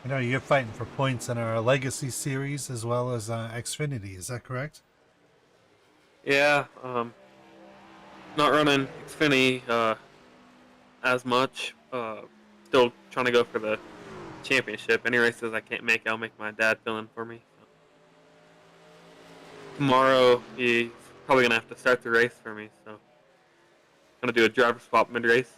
Speaker 1: I know you're fighting for points in our Legacy series as well as Xfinity. Is that correct?
Speaker 2: Yeah, not running Xfinity as much. Still trying to go for the championship. Any races I can't make, I'll make my dad fill in for me. So. Tomorrow, he's probably gonna have to start the race for me. So, gonna do a driver swap mid race.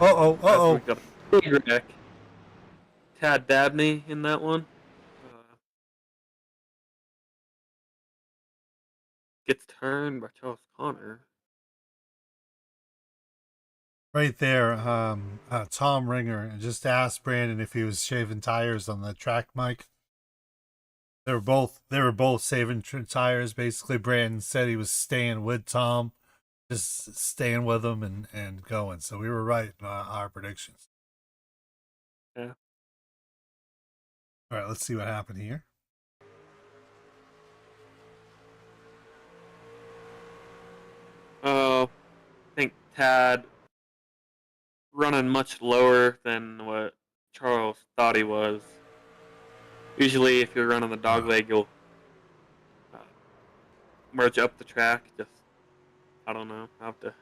Speaker 1: Uh-oh.
Speaker 2: We got a big wreck. Tad Dabney in that one. gets turned by Charles Connor.
Speaker 1: Right there, Tom Ringer just asked Brandon if he was shaving tires on the track mic. They were both saving tires. Basically, Brandon said he was staying with Tom, just staying with him and going. So we were right in our predictions.
Speaker 2: Yeah.
Speaker 1: All right, let's see what happened here.
Speaker 2: Oh, I think Tad running much lower than what Charles thought he was. Usually, if you're running the dog leg, you'll uh, merge up the track. Just, I don't know. I'll have to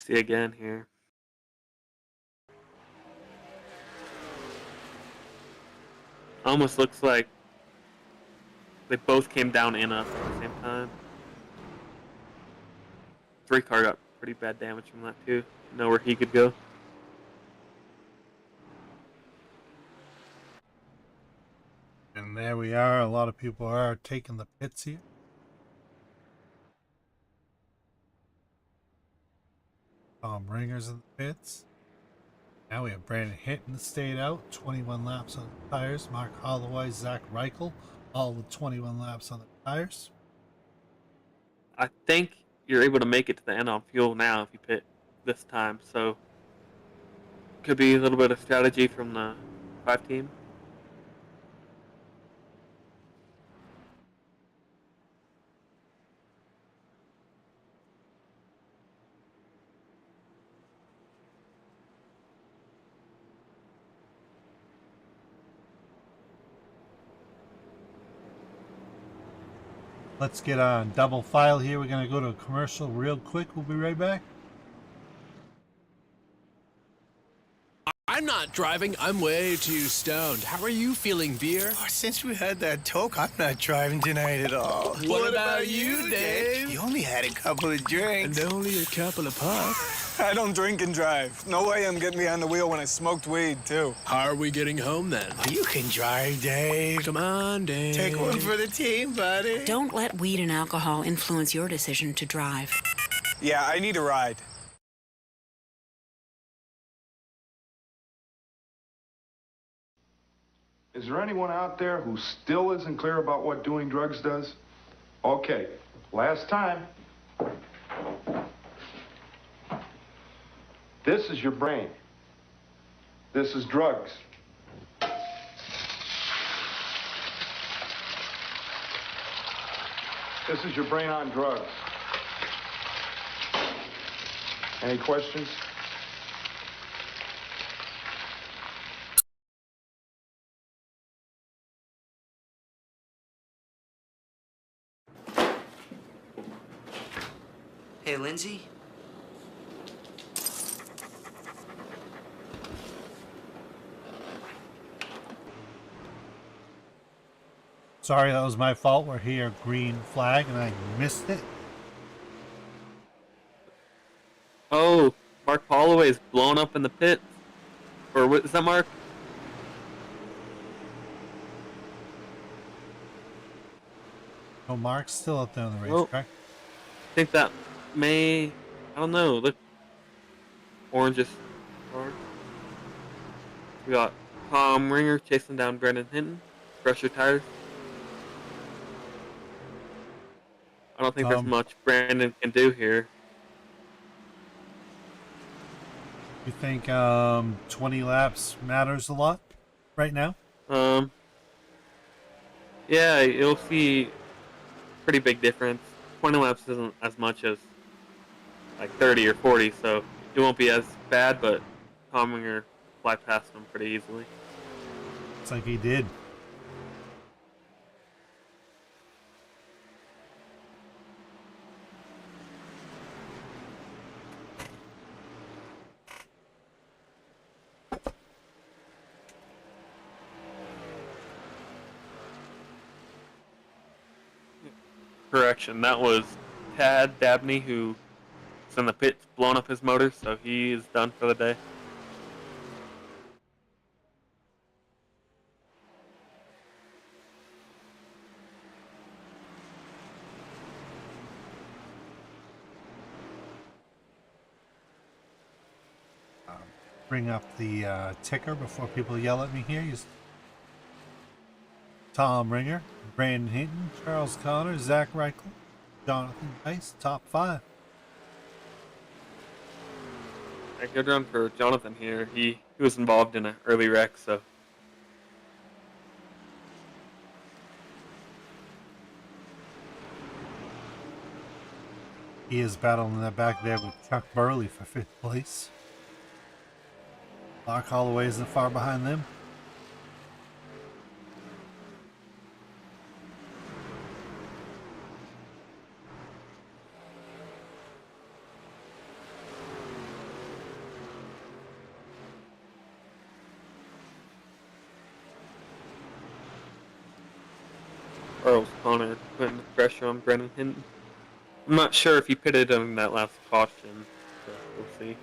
Speaker 2: see again here. Almost looks like they both came down in us at the same time. 3-car got pretty bad damage from that too. Know where he could go.
Speaker 1: And there we are. A lot of people are taking the pits here. Tom Ringer's in the pits. Now we have Brandon Hinton stayed out. 21 laps on the tires. Mark Holloway, Zach Reichel, all with 21 laps on the tires.
Speaker 2: I think you're able to make it to the end on fuel now if you pit this time. So could be a little bit of strategy from the 5 team.
Speaker 1: Let's get on double file here. We're going to go to a commercial real quick. We'll be right back.
Speaker 13: I'm not driving. I'm way too stoned. How are you feeling, Beer?
Speaker 14: Oh, since we had that talk, I'm not driving tonight at all.
Speaker 13: What about you, Dave?
Speaker 14: You only had a couple of drinks.
Speaker 13: And only a couple of puffs.
Speaker 14: I don't drink and drive. No way I'm getting behind the wheel when I smoked weed, too.
Speaker 13: How are we getting home, then?
Speaker 14: Oh, you can drive, Dave.
Speaker 13: Come on, Dave.
Speaker 14: Take one for the team, buddy.
Speaker 15: Don't let weed and alcohol influence your decision to drive.
Speaker 14: Yeah, I need a ride.
Speaker 16: Is there anyone out there who still isn't clear about what doing drugs does? Okay, last time. This is your brain. This is drugs. This is your brain on drugs. Any questions?
Speaker 17: Hey, Lindsay?
Speaker 1: Sorry, that was my fault. We're here, green flag, and I missed it.
Speaker 2: Oh, Mark Holloway's blown up in the pit. Or what is that, Mark?
Speaker 1: Oh, Mark's still up there on the racetrack.
Speaker 2: I think that may, I don't know, look, orange is hard. We got Tom Ringer chasing down Brendan Hinton, pressure tires. I don't think there's much Brandon can do here.
Speaker 1: You think 20 laps matters a lot right now?
Speaker 2: Yeah, you'll see pretty big difference. 20 laps isn't as much as like 30 or 40, so it won't be as bad, but Tom Ringer fly past him pretty easily.
Speaker 1: It's like he did.
Speaker 2: Correction, that was Tad Dabney who was in the pits blowing up his motor, so he is done for the day.
Speaker 1: bring up the ticker before people yell at me here. Tom Ringer, Brandon Hinton, Charles Connor, Zach Reichel, Jonathan Dice, top 5.
Speaker 2: A good run for Jonathan here. He was involved in an early wreck, so.
Speaker 1: He is battling in the back there with Chuck Burley for 5th place. Mark Holloway isn't far behind them.
Speaker 2: Charles Connor putting the pressure on Brennan Hinton. I'm not sure if he pitted him that last caution, so we'll see.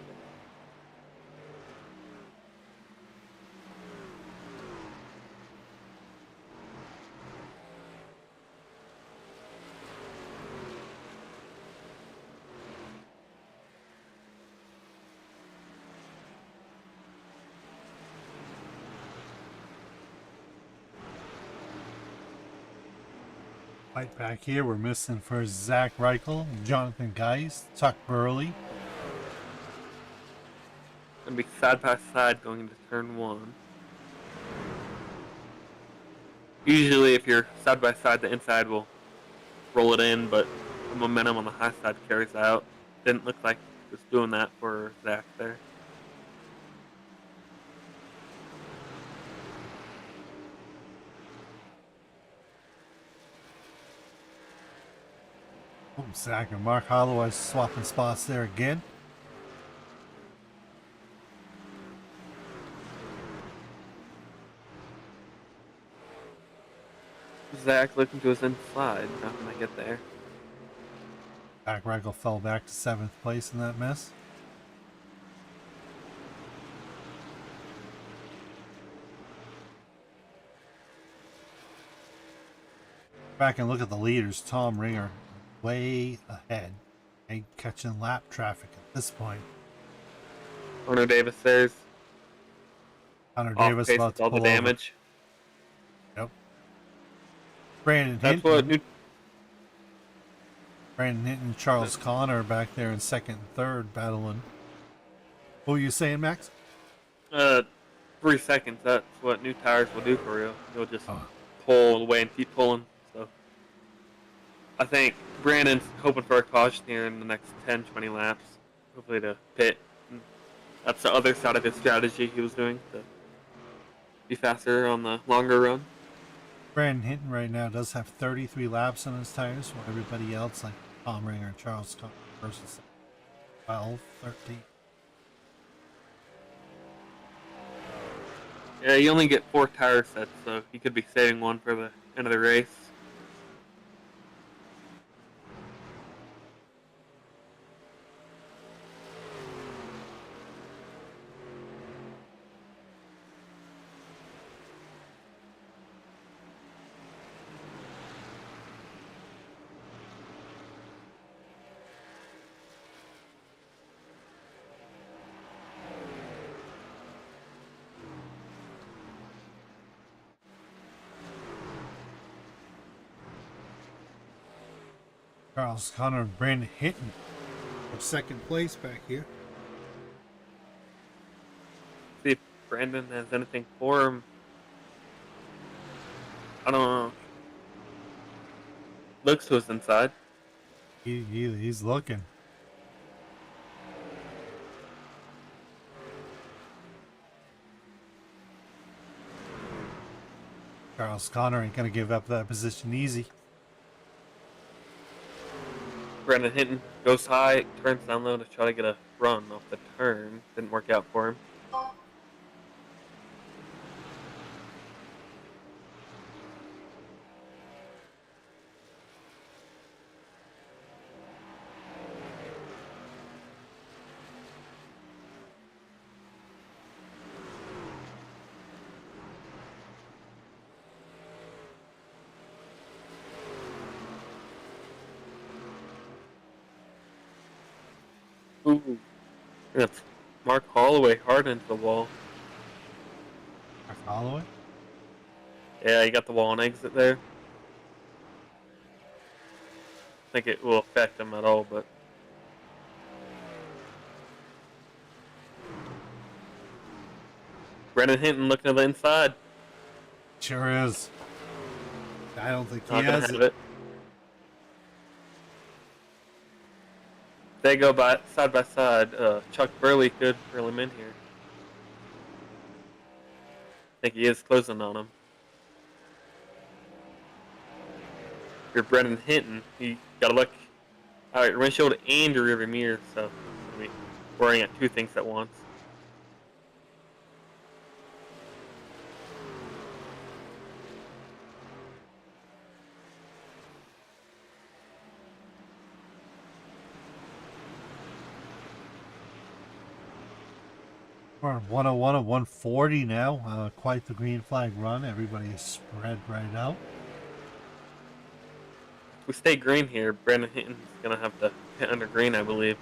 Speaker 1: Right back here, we're missing for Zach Reichel, Jonathan Geist, Chuck Burley.
Speaker 2: Gonna be side by side going into turn 1. Usually, if you're side by side, the inside will roll it in, but the momentum on the high side carries out. Didn't look like it was doing that for Zach there.
Speaker 1: Oh, Zach and Mark Holloway swapping spots there again.
Speaker 2: Zach looking to his inside. How can I get there?
Speaker 1: Zach Reichel fell back to 7th place in that mess. Back and look at the leaders. Tom Ringer way ahead. Ain't catching lap traffic at this point.
Speaker 2: Connor Davis there's
Speaker 1: Connor
Speaker 2: off
Speaker 1: Davis
Speaker 2: pace
Speaker 1: about
Speaker 2: with
Speaker 1: to
Speaker 2: all the
Speaker 1: pull over.
Speaker 2: damage.
Speaker 1: Yep. Brandon
Speaker 2: That's what
Speaker 1: Hinton. Brandon Hinton, Charles Connor back there in 2nd and 3rd battling. What were you saying, Max?
Speaker 2: 3 seconds. That's what new tires will do for you. You'll just pull away and keep pulling. So I think Brandon's hoping for a caution here in the next 10, 20 laps. Hopefully to pit. And that's the other side of his strategy he was doing to be faster on the longer run.
Speaker 1: Brandon Hinton right now does have 33 laps on his tires, while everybody else, like Tom Ringer and Charles Connor, versus 12, 13.
Speaker 2: Yeah, you only get 4 tire sets, so he could be saving one for the end of the race.
Speaker 1: Charles Connor and Brandon Hinton for 2nd place back here.
Speaker 2: See if Brandon has anything for him. I don't know. Looks to his inside.
Speaker 1: He's looking. Charles Connor ain't gonna give up that position easy.
Speaker 2: Brandon Hinton goes high, turns down low to try to get a run off the turn. Didn't work out for him. Ooh. That's Mark Holloway hard into the wall.
Speaker 1: Mark Holloway?
Speaker 2: Yeah, you got the wall and exit there. I think it will affect him at all, but Brendan Hinton looking to the inside.
Speaker 1: Sure is. I don't think he
Speaker 2: Not gonna
Speaker 1: has
Speaker 2: have
Speaker 1: it.
Speaker 2: it. They go side by side. Chuck Burley could reel him in here. I think he is closing on him. If you're Brendan Hinton, you gotta look out your windshield and your rearview mirror, so you're worrying at two things at once.
Speaker 1: We're on 101 of 140 now. Quite the green flag run. Everybody is spread right out.
Speaker 2: If we stay green here, Brendan Hinton's gonna have to hit under green, I believe.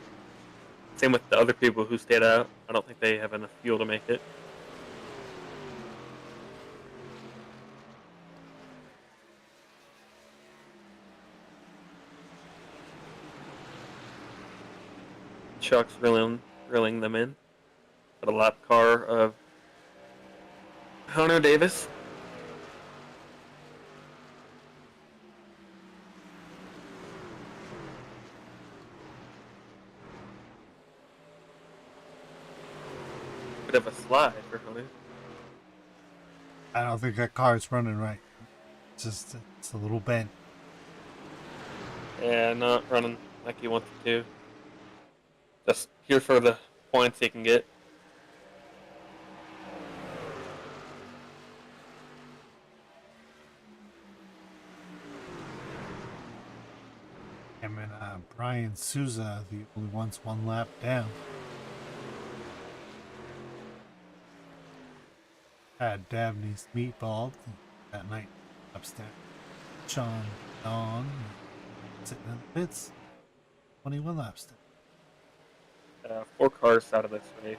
Speaker 2: Same with the other people who stayed out. I don't think they have enough fuel to make it. Chuck's reeling them in. Got a lap car of Hunter Davis. Bit of a slide for Hunter.
Speaker 1: I don't think that car's running right. It's a little bent.
Speaker 2: Yeah, not running like he wants it to. Just here for the points he can get.
Speaker 1: Him and Brian Souza, the only ones one lap down. Had Dabney's meatball that night upstairs. Sean Don sitting in the pits. 21 laps down.
Speaker 2: 4 cars out of this race.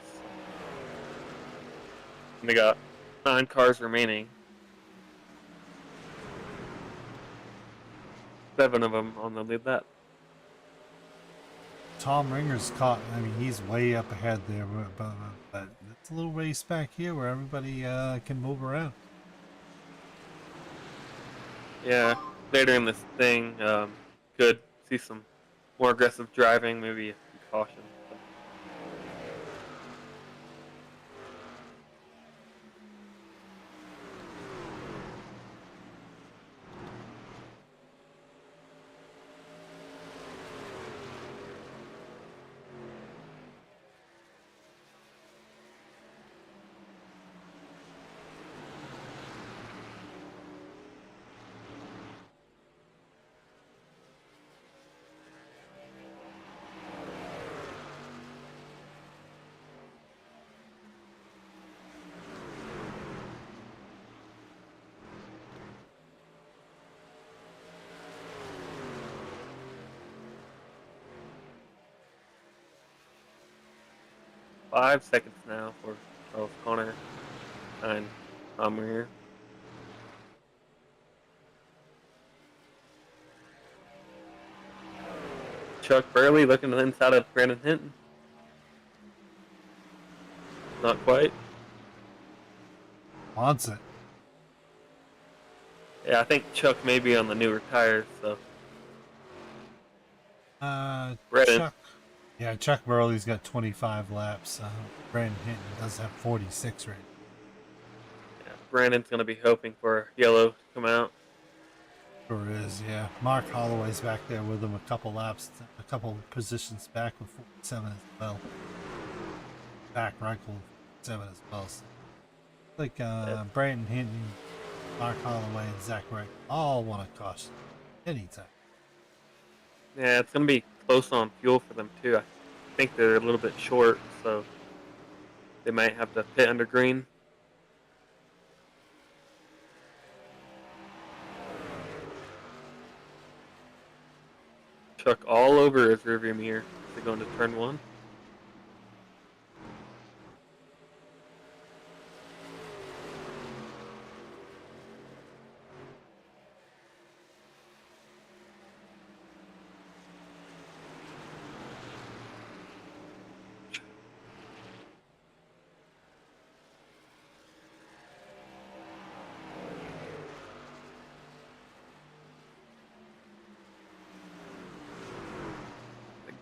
Speaker 2: And they got 9 cars remaining. 7 of them on the lead lap.
Speaker 1: Tom Ringer's caught. I mean, he's way up ahead there, but it's a little race back here where everybody can move around.
Speaker 2: Yeah, later in this thing, could see some more aggressive driving, maybe caution. Five seconds now for Charles Connor and Tom here. Chuck Burley looking to the inside of Brandon Hinton. Not quite.
Speaker 1: Wants it.
Speaker 2: Yeah, I think Chuck may be on the newer tires, so.
Speaker 1: Chuck. Yeah, Chuck Burley's got 25 laps. Brandon Hinton does have 46 right.
Speaker 2: Yeah, Brandon's going to be hoping for yellow to come out.
Speaker 1: Sure is, yeah. Mark Holloway's back there with him a couple positions back with 47 as well. Back Reichel 7 as well. So, like Brandon Hinton, Mark Holloway, and Zach Wright all want to caution anytime.
Speaker 2: Yeah, it's going to be close on fuel for them too. I think they're a little bit short, so they might have to pit under green. Chuck all over his rearview mirror as they go into turn 1.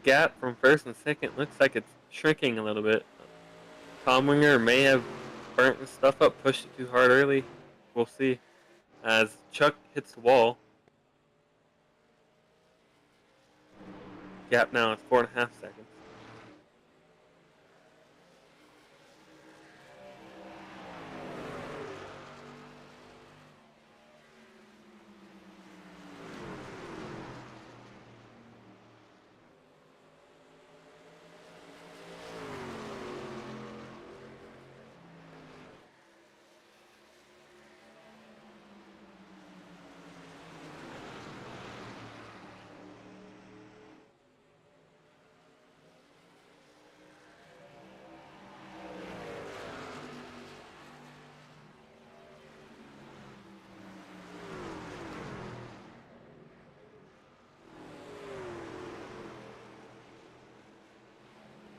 Speaker 2: gap from first and second looks like it's shrinking a little bit. Tom Winger may have burnt his stuff up, pushed it too hard early. We'll see. As Chuck hits the wall. Gap now is 4.5 seconds.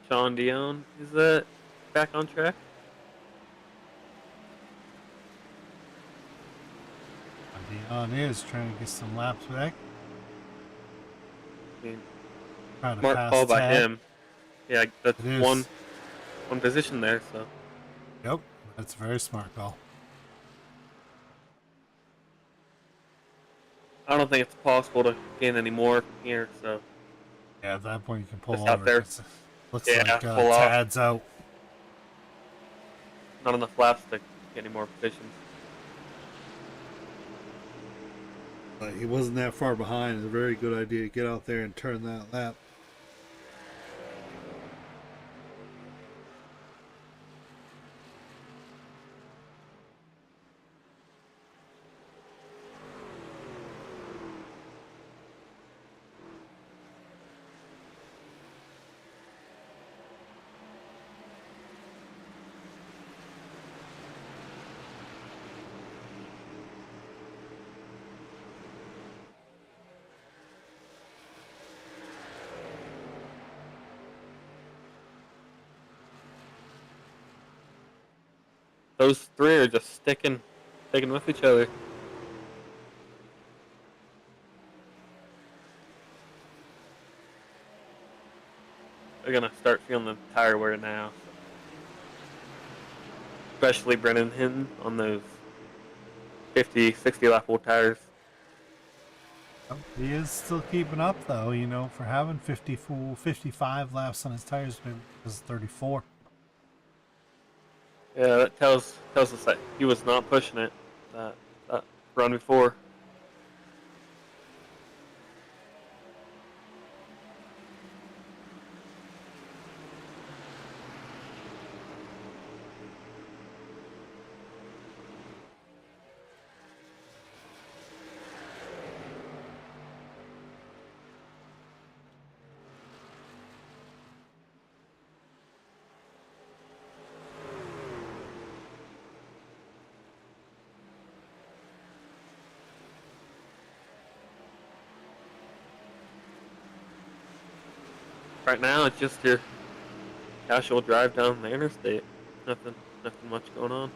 Speaker 2: Sean Dion, is that back on track?
Speaker 1: Dion is trying to get some laps back.
Speaker 2: I mean,
Speaker 1: Trying to
Speaker 2: smart
Speaker 1: pass
Speaker 2: call by
Speaker 1: Tad.
Speaker 2: him. Yeah, that's
Speaker 1: It is.
Speaker 2: one position there, so.
Speaker 1: Yep, that's a very smart call.
Speaker 2: I don't think it's possible to gain any more from here, so.
Speaker 1: Yeah, at that point you can pull
Speaker 2: Just out
Speaker 1: over.
Speaker 2: there.
Speaker 1: It's- Looks
Speaker 2: Yeah,
Speaker 1: like
Speaker 2: pull off.
Speaker 1: Tad's out.
Speaker 2: Not enough laps to get any more positions.
Speaker 1: But he wasn't that far behind. It's a very good idea to get out there and turn that lap.
Speaker 2: Those three are just sticking with each other. They're gonna start feeling the tire wear now. Especially Brennan Hinton on those 50, 60 lap old tires.
Speaker 1: He is still keeping up, though, you know, for having 55 laps on his tires. Maybe it was 34.
Speaker 2: Yeah, that tells us that he was not pushing it that run before. Right now, it's just your casual drive down the interstate. Nothing much going on.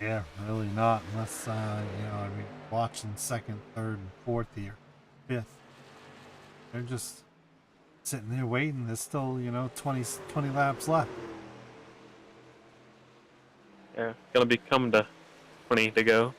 Speaker 1: Yeah, really not, unless, you know, I mean, watching second, third, and fourth here, fifth. They're just sitting there waiting. There's still, you know, 20 laps left.
Speaker 2: Yeah, gonna be coming to 20 to go.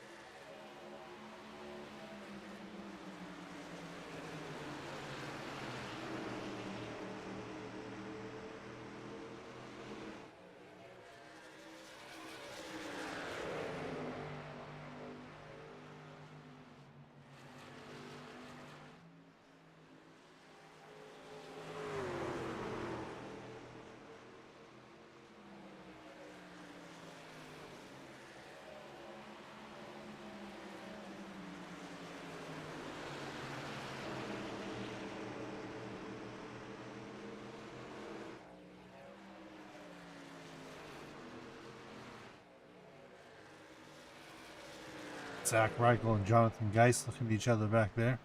Speaker 1: Zach Reichel and Jonathan Geis looking at each other back there.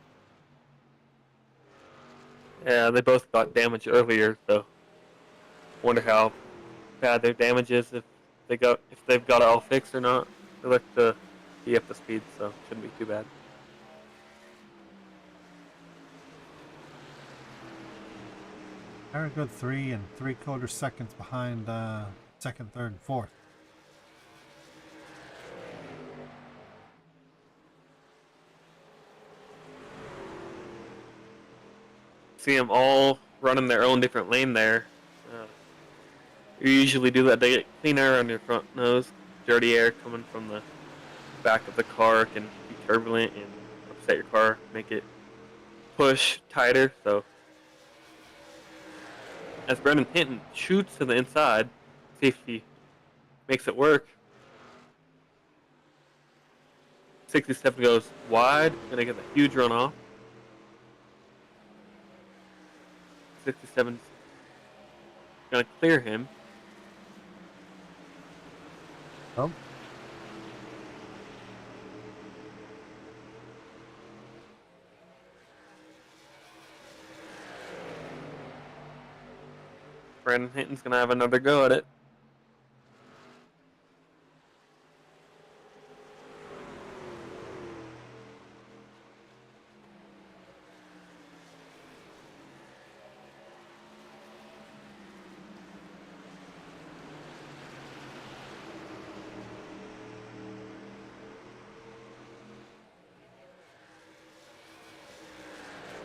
Speaker 2: Yeah, they both got damage earlier, so wonder how bad their damage is if they've got it all fixed or not. They look to be up to speed, so shouldn't be too bad.
Speaker 1: They're a good 3 3/4 seconds behind second, third, and fourth.
Speaker 2: See them all running their own different lane there. You usually do that to get clean air on your front nose. Dirty air coming from the back of the car can be turbulent and upset your car, make it push tighter. So as Brendan Hinton shoots to the inside, see if he makes it work. 67 goes wide, gonna get a huge runoff. 67's gonna clear him.
Speaker 1: Oh.
Speaker 2: Brandon Hinton's gonna have another go at it.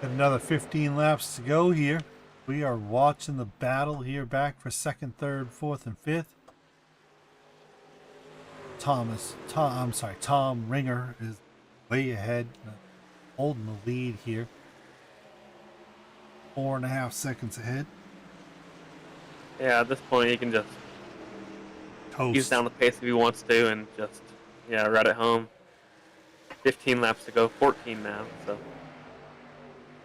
Speaker 1: Another 15 laps to go here. We are watching the battle here back for second, third, fourth, and fifth. Tom Ringer is way ahead, holding the lead here. 4.5 seconds ahead.
Speaker 2: Yeah, at this point he can just ease down the pace if he wants to and just, ride it home. 15 laps to go, 14 now, so.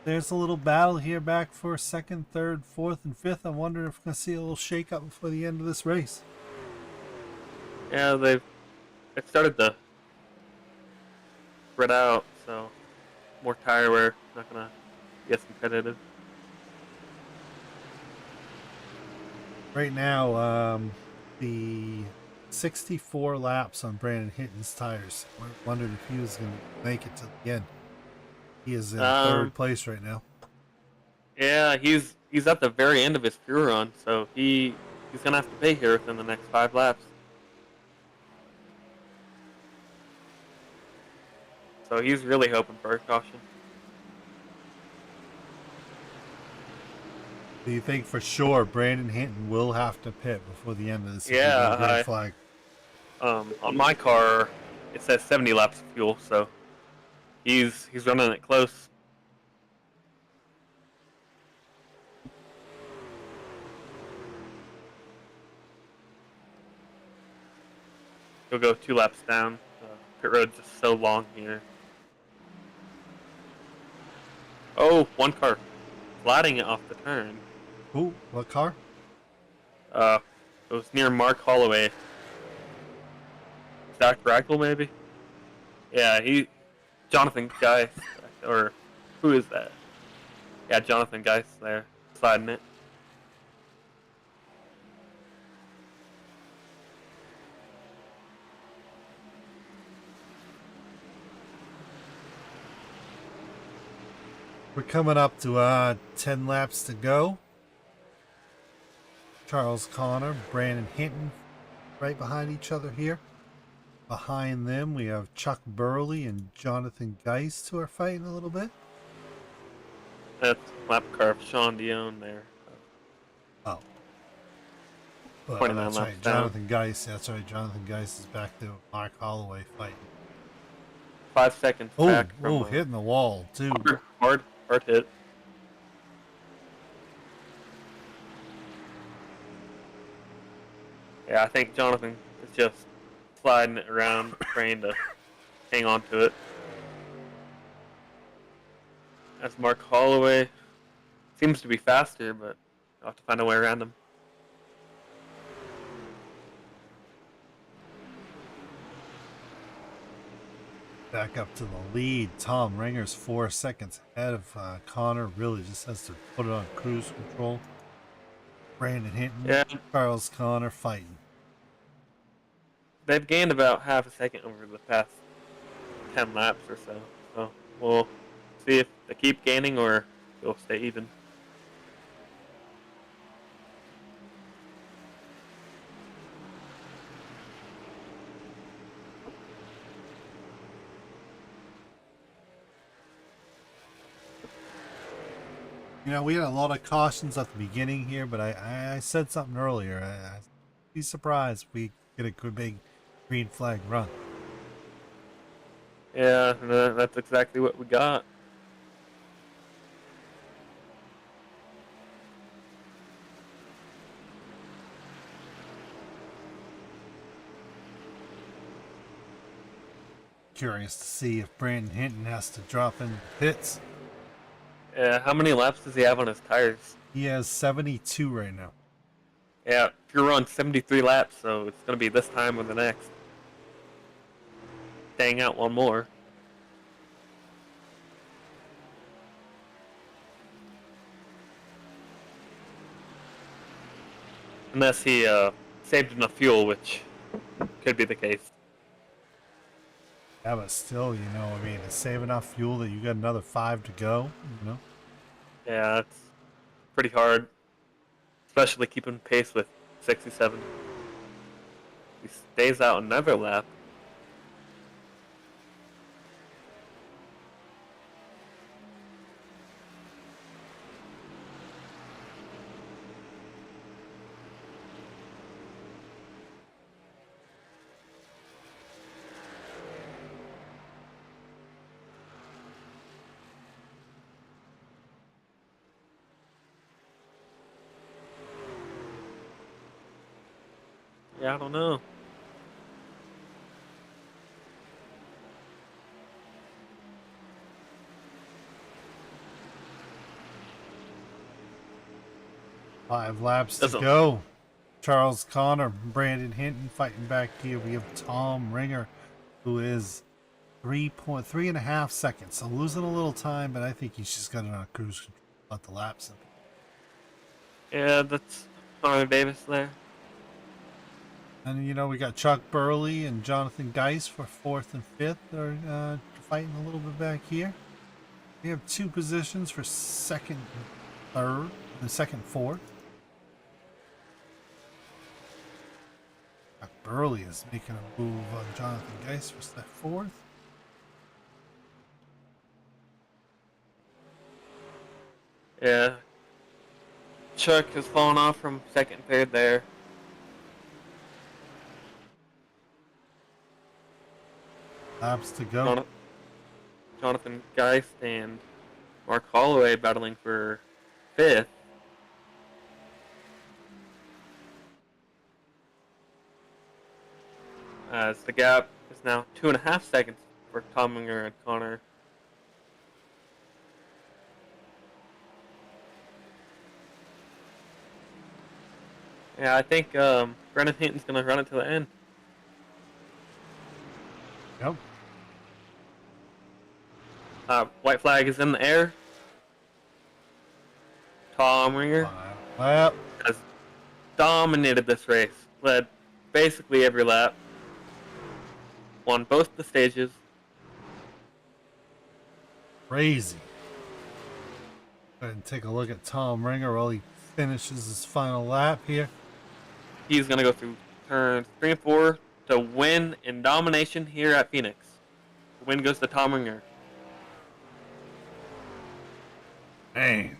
Speaker 1: There's a little battle here back for second, third, fourth, and fifth. I'm wondering if we're going to see a little shake-up before the end of this race.
Speaker 2: Yeah, they've started to spread out, so more tire wear, not going to be as competitive.
Speaker 1: Right now, the 64 laps on Brandon Hinton's tires. I wondered if he was going to make it to the end. He is in third place right now.
Speaker 2: Yeah, he's at the very end of his fuel run, so he's gonna have to pay here within the next 5 laps. So he's really hoping for a caution.
Speaker 1: Do you think for sure Brandon Hinton will have to pit before the end of this?
Speaker 2: Yeah,
Speaker 1: flag.
Speaker 2: On my car, it says 70 laps of fuel, so he's running it close. He'll go 2 laps down. Pit road's just so long here. Oh, one car sliding it off the turn.
Speaker 1: Ooh, what car?
Speaker 2: It was near Mark Holloway. Zach Ragel, maybe? Yeah, Jonathan Geis, or who is that? Yeah, Jonathan Geis there, sliding it.
Speaker 1: We're coming up to 10 laps to go. Charles Connor, Brandon Hinton, right behind each other here. Behind them, we have Chuck Burley and Jonathan Geist, who are fighting a little bit.
Speaker 2: That's lap car of Sean Dion there.
Speaker 1: Oh. Well,
Speaker 2: 29
Speaker 1: that's
Speaker 2: laps
Speaker 1: right.
Speaker 2: down.
Speaker 1: Jonathan Geist. That's right. Jonathan Geist is back to Mark Holloway fighting.
Speaker 2: 5 seconds back from
Speaker 1: hitting the wall, too.
Speaker 2: Hard hit. Yeah, I think Jonathan is just sliding it around, trying to hang on to it. As Mark Holloway seems to be faster, but I'll have to find a way around him.
Speaker 1: Back up to the lead. Tom Ringer's 4 seconds ahead of Connor. Really just has to put it on cruise control. Brandon Hinton, Charles Connor fighting.
Speaker 2: They've gained about half a second over the past 10 laps or so. So we'll see if they keep gaining or they'll stay even.
Speaker 1: You know, we had a lot of cautions at the beginning here, but I said something earlier. I'd be surprised if we get a good big green flag run.
Speaker 2: Yeah, that's exactly what we got.
Speaker 1: Curious to see if Brandon Hinton has to drop in the pits.
Speaker 2: Yeah, how many laps does he have on his tires?
Speaker 1: He has 72 right now.
Speaker 2: Yeah, if you're on 73 laps, so it's gonna be this time or the next. Staying out one more. Unless he saved enough fuel, which could be the case.
Speaker 1: Yeah, but still, you know, I mean, to save enough fuel that you got another 5 to go, you know?
Speaker 2: Yeah, it's pretty hard. Especially keeping pace with 67. He stays out another lap. Yeah, I don't know.
Speaker 1: Five laps to
Speaker 2: Doesn't-
Speaker 1: go. Charles Connor, Brandon Hinton fighting back here. We have Tom Ringer, who is 3.3.5 seconds. So losing a little time, but I think he's just got it on cruise control. Let the laps.
Speaker 2: Yeah, that's Connor Davis there.
Speaker 1: And you know, we got Chuck Burley and Jonathan Geis for 4th and 5th. They're fighting a little bit back here. We have 2 positions for 2nd and 3rd, and 2nd, 4th. Chuck Burley is making a move on Jonathan Geis for that 4th.
Speaker 2: Yeah. Chuck has fallen off from 2nd, 3rd there.
Speaker 1: Laps to go.
Speaker 2: Jonathan Geist and Mark Holloway battling for 5th. As the gap is now 2.5 seconds for Tominger and Connor. Yeah, I think Brennan Hinton's going to run it to the end.
Speaker 1: Yep.
Speaker 2: White flag is in the air. Tom Ringer has dominated this race. Led basically every lap. Won both the stages.
Speaker 1: Crazy. Go ahead and take a look at Tom Ringer while he finishes his final lap here.
Speaker 2: He's going to go through turns 3 and 4 to win in domination here at Phoenix. The win goes to Tom Ringer.
Speaker 1: Man,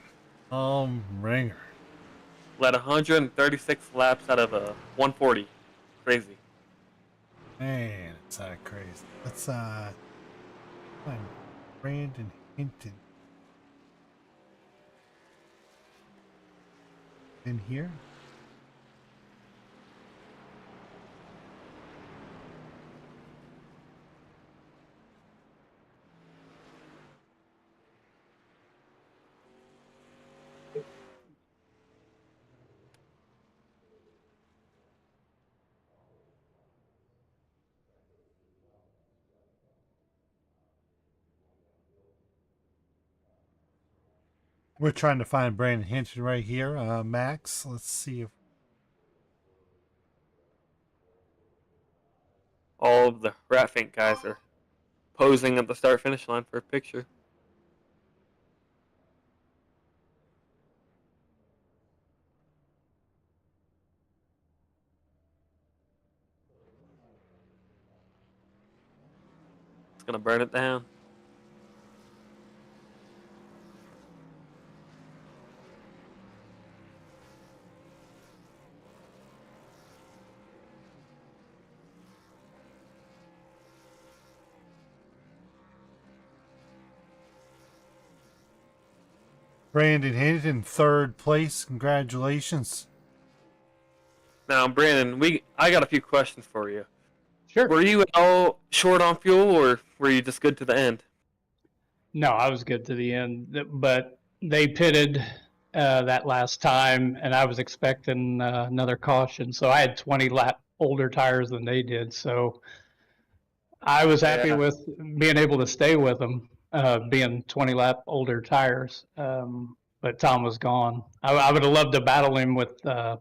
Speaker 1: Tom Ringer
Speaker 2: led 136 laps out of a 140. Crazy.
Speaker 1: Man, it's crazy. Let's find Brandon Hinton in here. We're trying to find Brandon Hinton right here. Max, let's see if
Speaker 2: All of the Rat Fink guys are posing at the start finish line for a picture. It's gonna burn it down.
Speaker 1: Brandon Hinton, third place. Congratulations.
Speaker 2: Now, Brandon, I got a few questions for you.
Speaker 17: Sure.
Speaker 2: Were you at all short on fuel, or were you just good to the end?
Speaker 17: No, I was good to the end, but they pitted that last time, and I was expecting another caution. So I had 20 lap older tires than they did. So I was happy
Speaker 2: Yeah.
Speaker 17: with being able to stay with them, being 20 lap older tires. But Tom was gone. I would have loved to battle him with the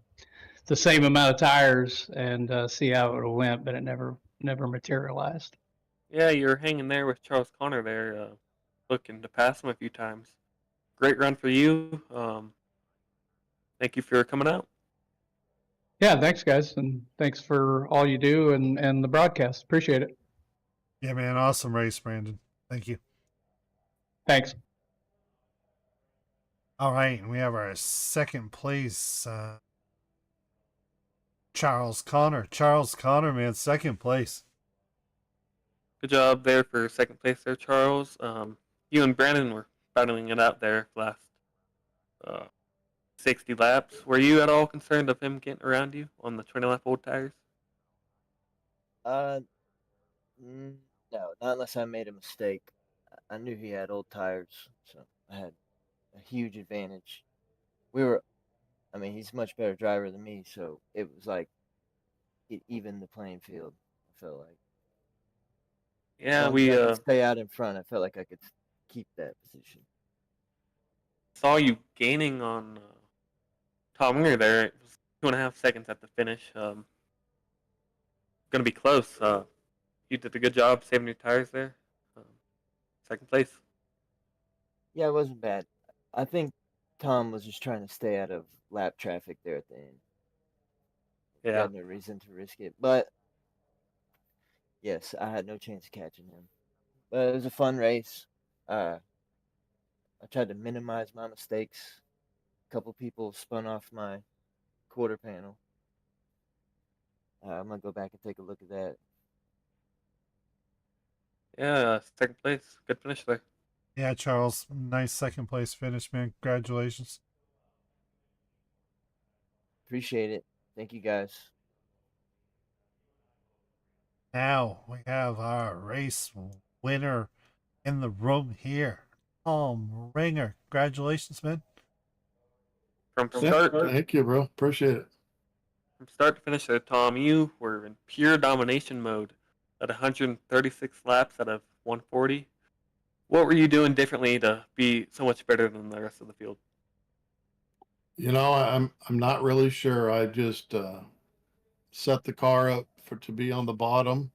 Speaker 17: same amount of tires and see how it would have went, but it never materialized.
Speaker 2: Yeah, you were hanging there with Charles Connor there, looking to pass him a few times. Great run for you. Thank you for coming out.
Speaker 17: Yeah, thanks guys, and thanks for all you do and the broadcast. Appreciate it.
Speaker 1: Yeah, man. Awesome race, Brandon. Thank you.
Speaker 17: Thanks.
Speaker 1: All right. And we have our second place. Charles Connor. Charles Connor, man. Second place.
Speaker 2: Good job there for second place there, Charles. You and Brandon were battling it out there last 60 laps. Were you at all concerned of him getting around you on the 20 lap old tires?
Speaker 18: No, not unless I made a mistake. I knew he had old tires, so I had a huge advantage. I mean, he's a much better driver than me, so it was like it evened the playing field, I felt like.
Speaker 2: Yeah,
Speaker 18: I could stay out in front. I felt like I could keep that position.
Speaker 2: Saw you gaining on Tom Winger there. It was 2.5 seconds at the finish. Going to be close. You did a good job saving your tires there. Second place.
Speaker 18: Yeah, it wasn't bad. I think Tom was just trying to stay out of lap traffic there at the end. He
Speaker 2: Yeah.
Speaker 18: had no reason to risk it, but yes, I had no chance of catching him. But it was a fun race. I tried to minimize my mistakes. A couple people spun off my quarter panel. I'm gonna go back and take a look at that.
Speaker 2: Yeah, second place. Good finish there.
Speaker 1: Yeah, Charles. Nice second place finish, man. Congratulations.
Speaker 18: Appreciate it. Thank you guys.
Speaker 1: Now we have our race winner in the room here. Tom Ringer. Congratulations, man.
Speaker 2: From start,
Speaker 11: Thank you, bro. Appreciate it.
Speaker 2: from start to finish there, Tom, you were in pure domination mode at 136 laps out of 140. What were you doing differently to be so much better than the rest of the field?
Speaker 11: You know, I'm not really sure. I just set the car up to be on the bottom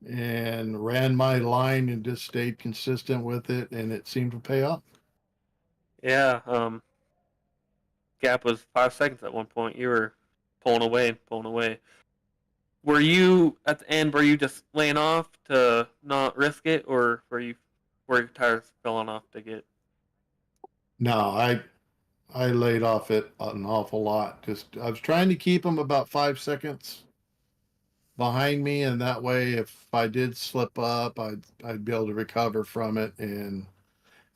Speaker 11: and ran my line and just stayed consistent with it, and it seemed to pay off.
Speaker 2: Yeah, gap was 5 seconds at one point. You were pulling away and pulling away. Were you at the end? Were you just laying off to not risk it, or were your tires falling off to get?
Speaker 11: No, I laid off it an awful lot. Just I was trying to keep them about 5 seconds behind me, and that way, if I did slip up, I'd be able to recover from it. And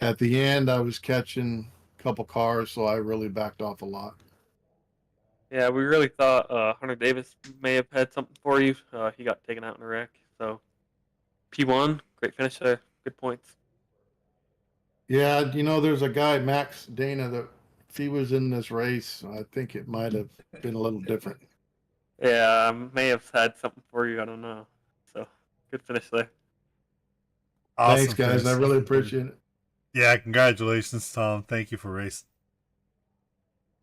Speaker 11: at the end, I was catching a couple cars, so I really backed off a lot.
Speaker 2: Yeah, we really thought Hunter Davis may have had something for you. He got taken out in a wreck. So P1, great finish there. Good points.
Speaker 11: Yeah, you know, there's a guy, Max Dana, that if he was in this race, I think it might have been a little different.
Speaker 2: Yeah, I may have had something for you. I don't know. So good finish there.
Speaker 1: Awesome
Speaker 11: Thanks, guys.
Speaker 1: finish.
Speaker 11: I really appreciate it.
Speaker 1: Yeah, congratulations, Tom. Thank you for racing.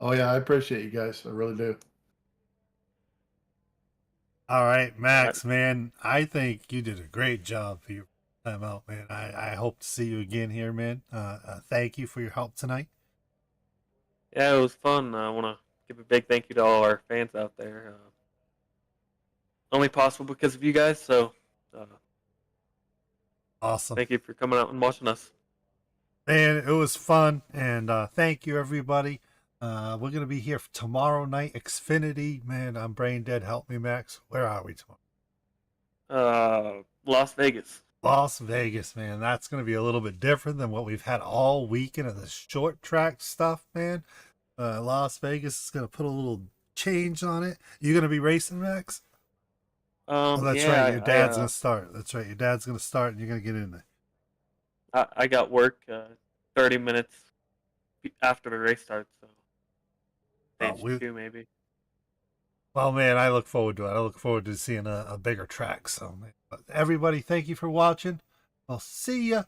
Speaker 11: Oh, yeah, I appreciate you guys. I really do.
Speaker 1: All right, Max, man. I think you did a great job for your time out, man. I hope to see you again here, man. Thank you for your help tonight.
Speaker 2: Yeah, it was fun. I want to give a big thank you to all our fans out there. Only possible because of you guys. So
Speaker 1: Awesome.
Speaker 2: thank you for coming out and watching us.
Speaker 1: Man, it was fun, and thank you, everybody. We're going to be here for tomorrow night, Xfinity. Man, I'm brain dead. Help me, Max. Where are we tomorrow?
Speaker 2: Las Vegas.
Speaker 1: Las Vegas, man. That's going to be a little bit different than what we've had all weekend of the short track stuff, man. Las Vegas is going to put a little change on it. You going to be racing, Max? Oh, that's
Speaker 2: Yeah,
Speaker 1: right. Your dad's going to start. That's right. Your dad's going to start, and you're going to get in there.
Speaker 2: I got work 30 minutes after the race starts, so stage 2 maybe.
Speaker 1: Well, man, I look forward to it. I look forward to seeing a bigger track. So, man. But everybody, thank you for watching. I'll see ya.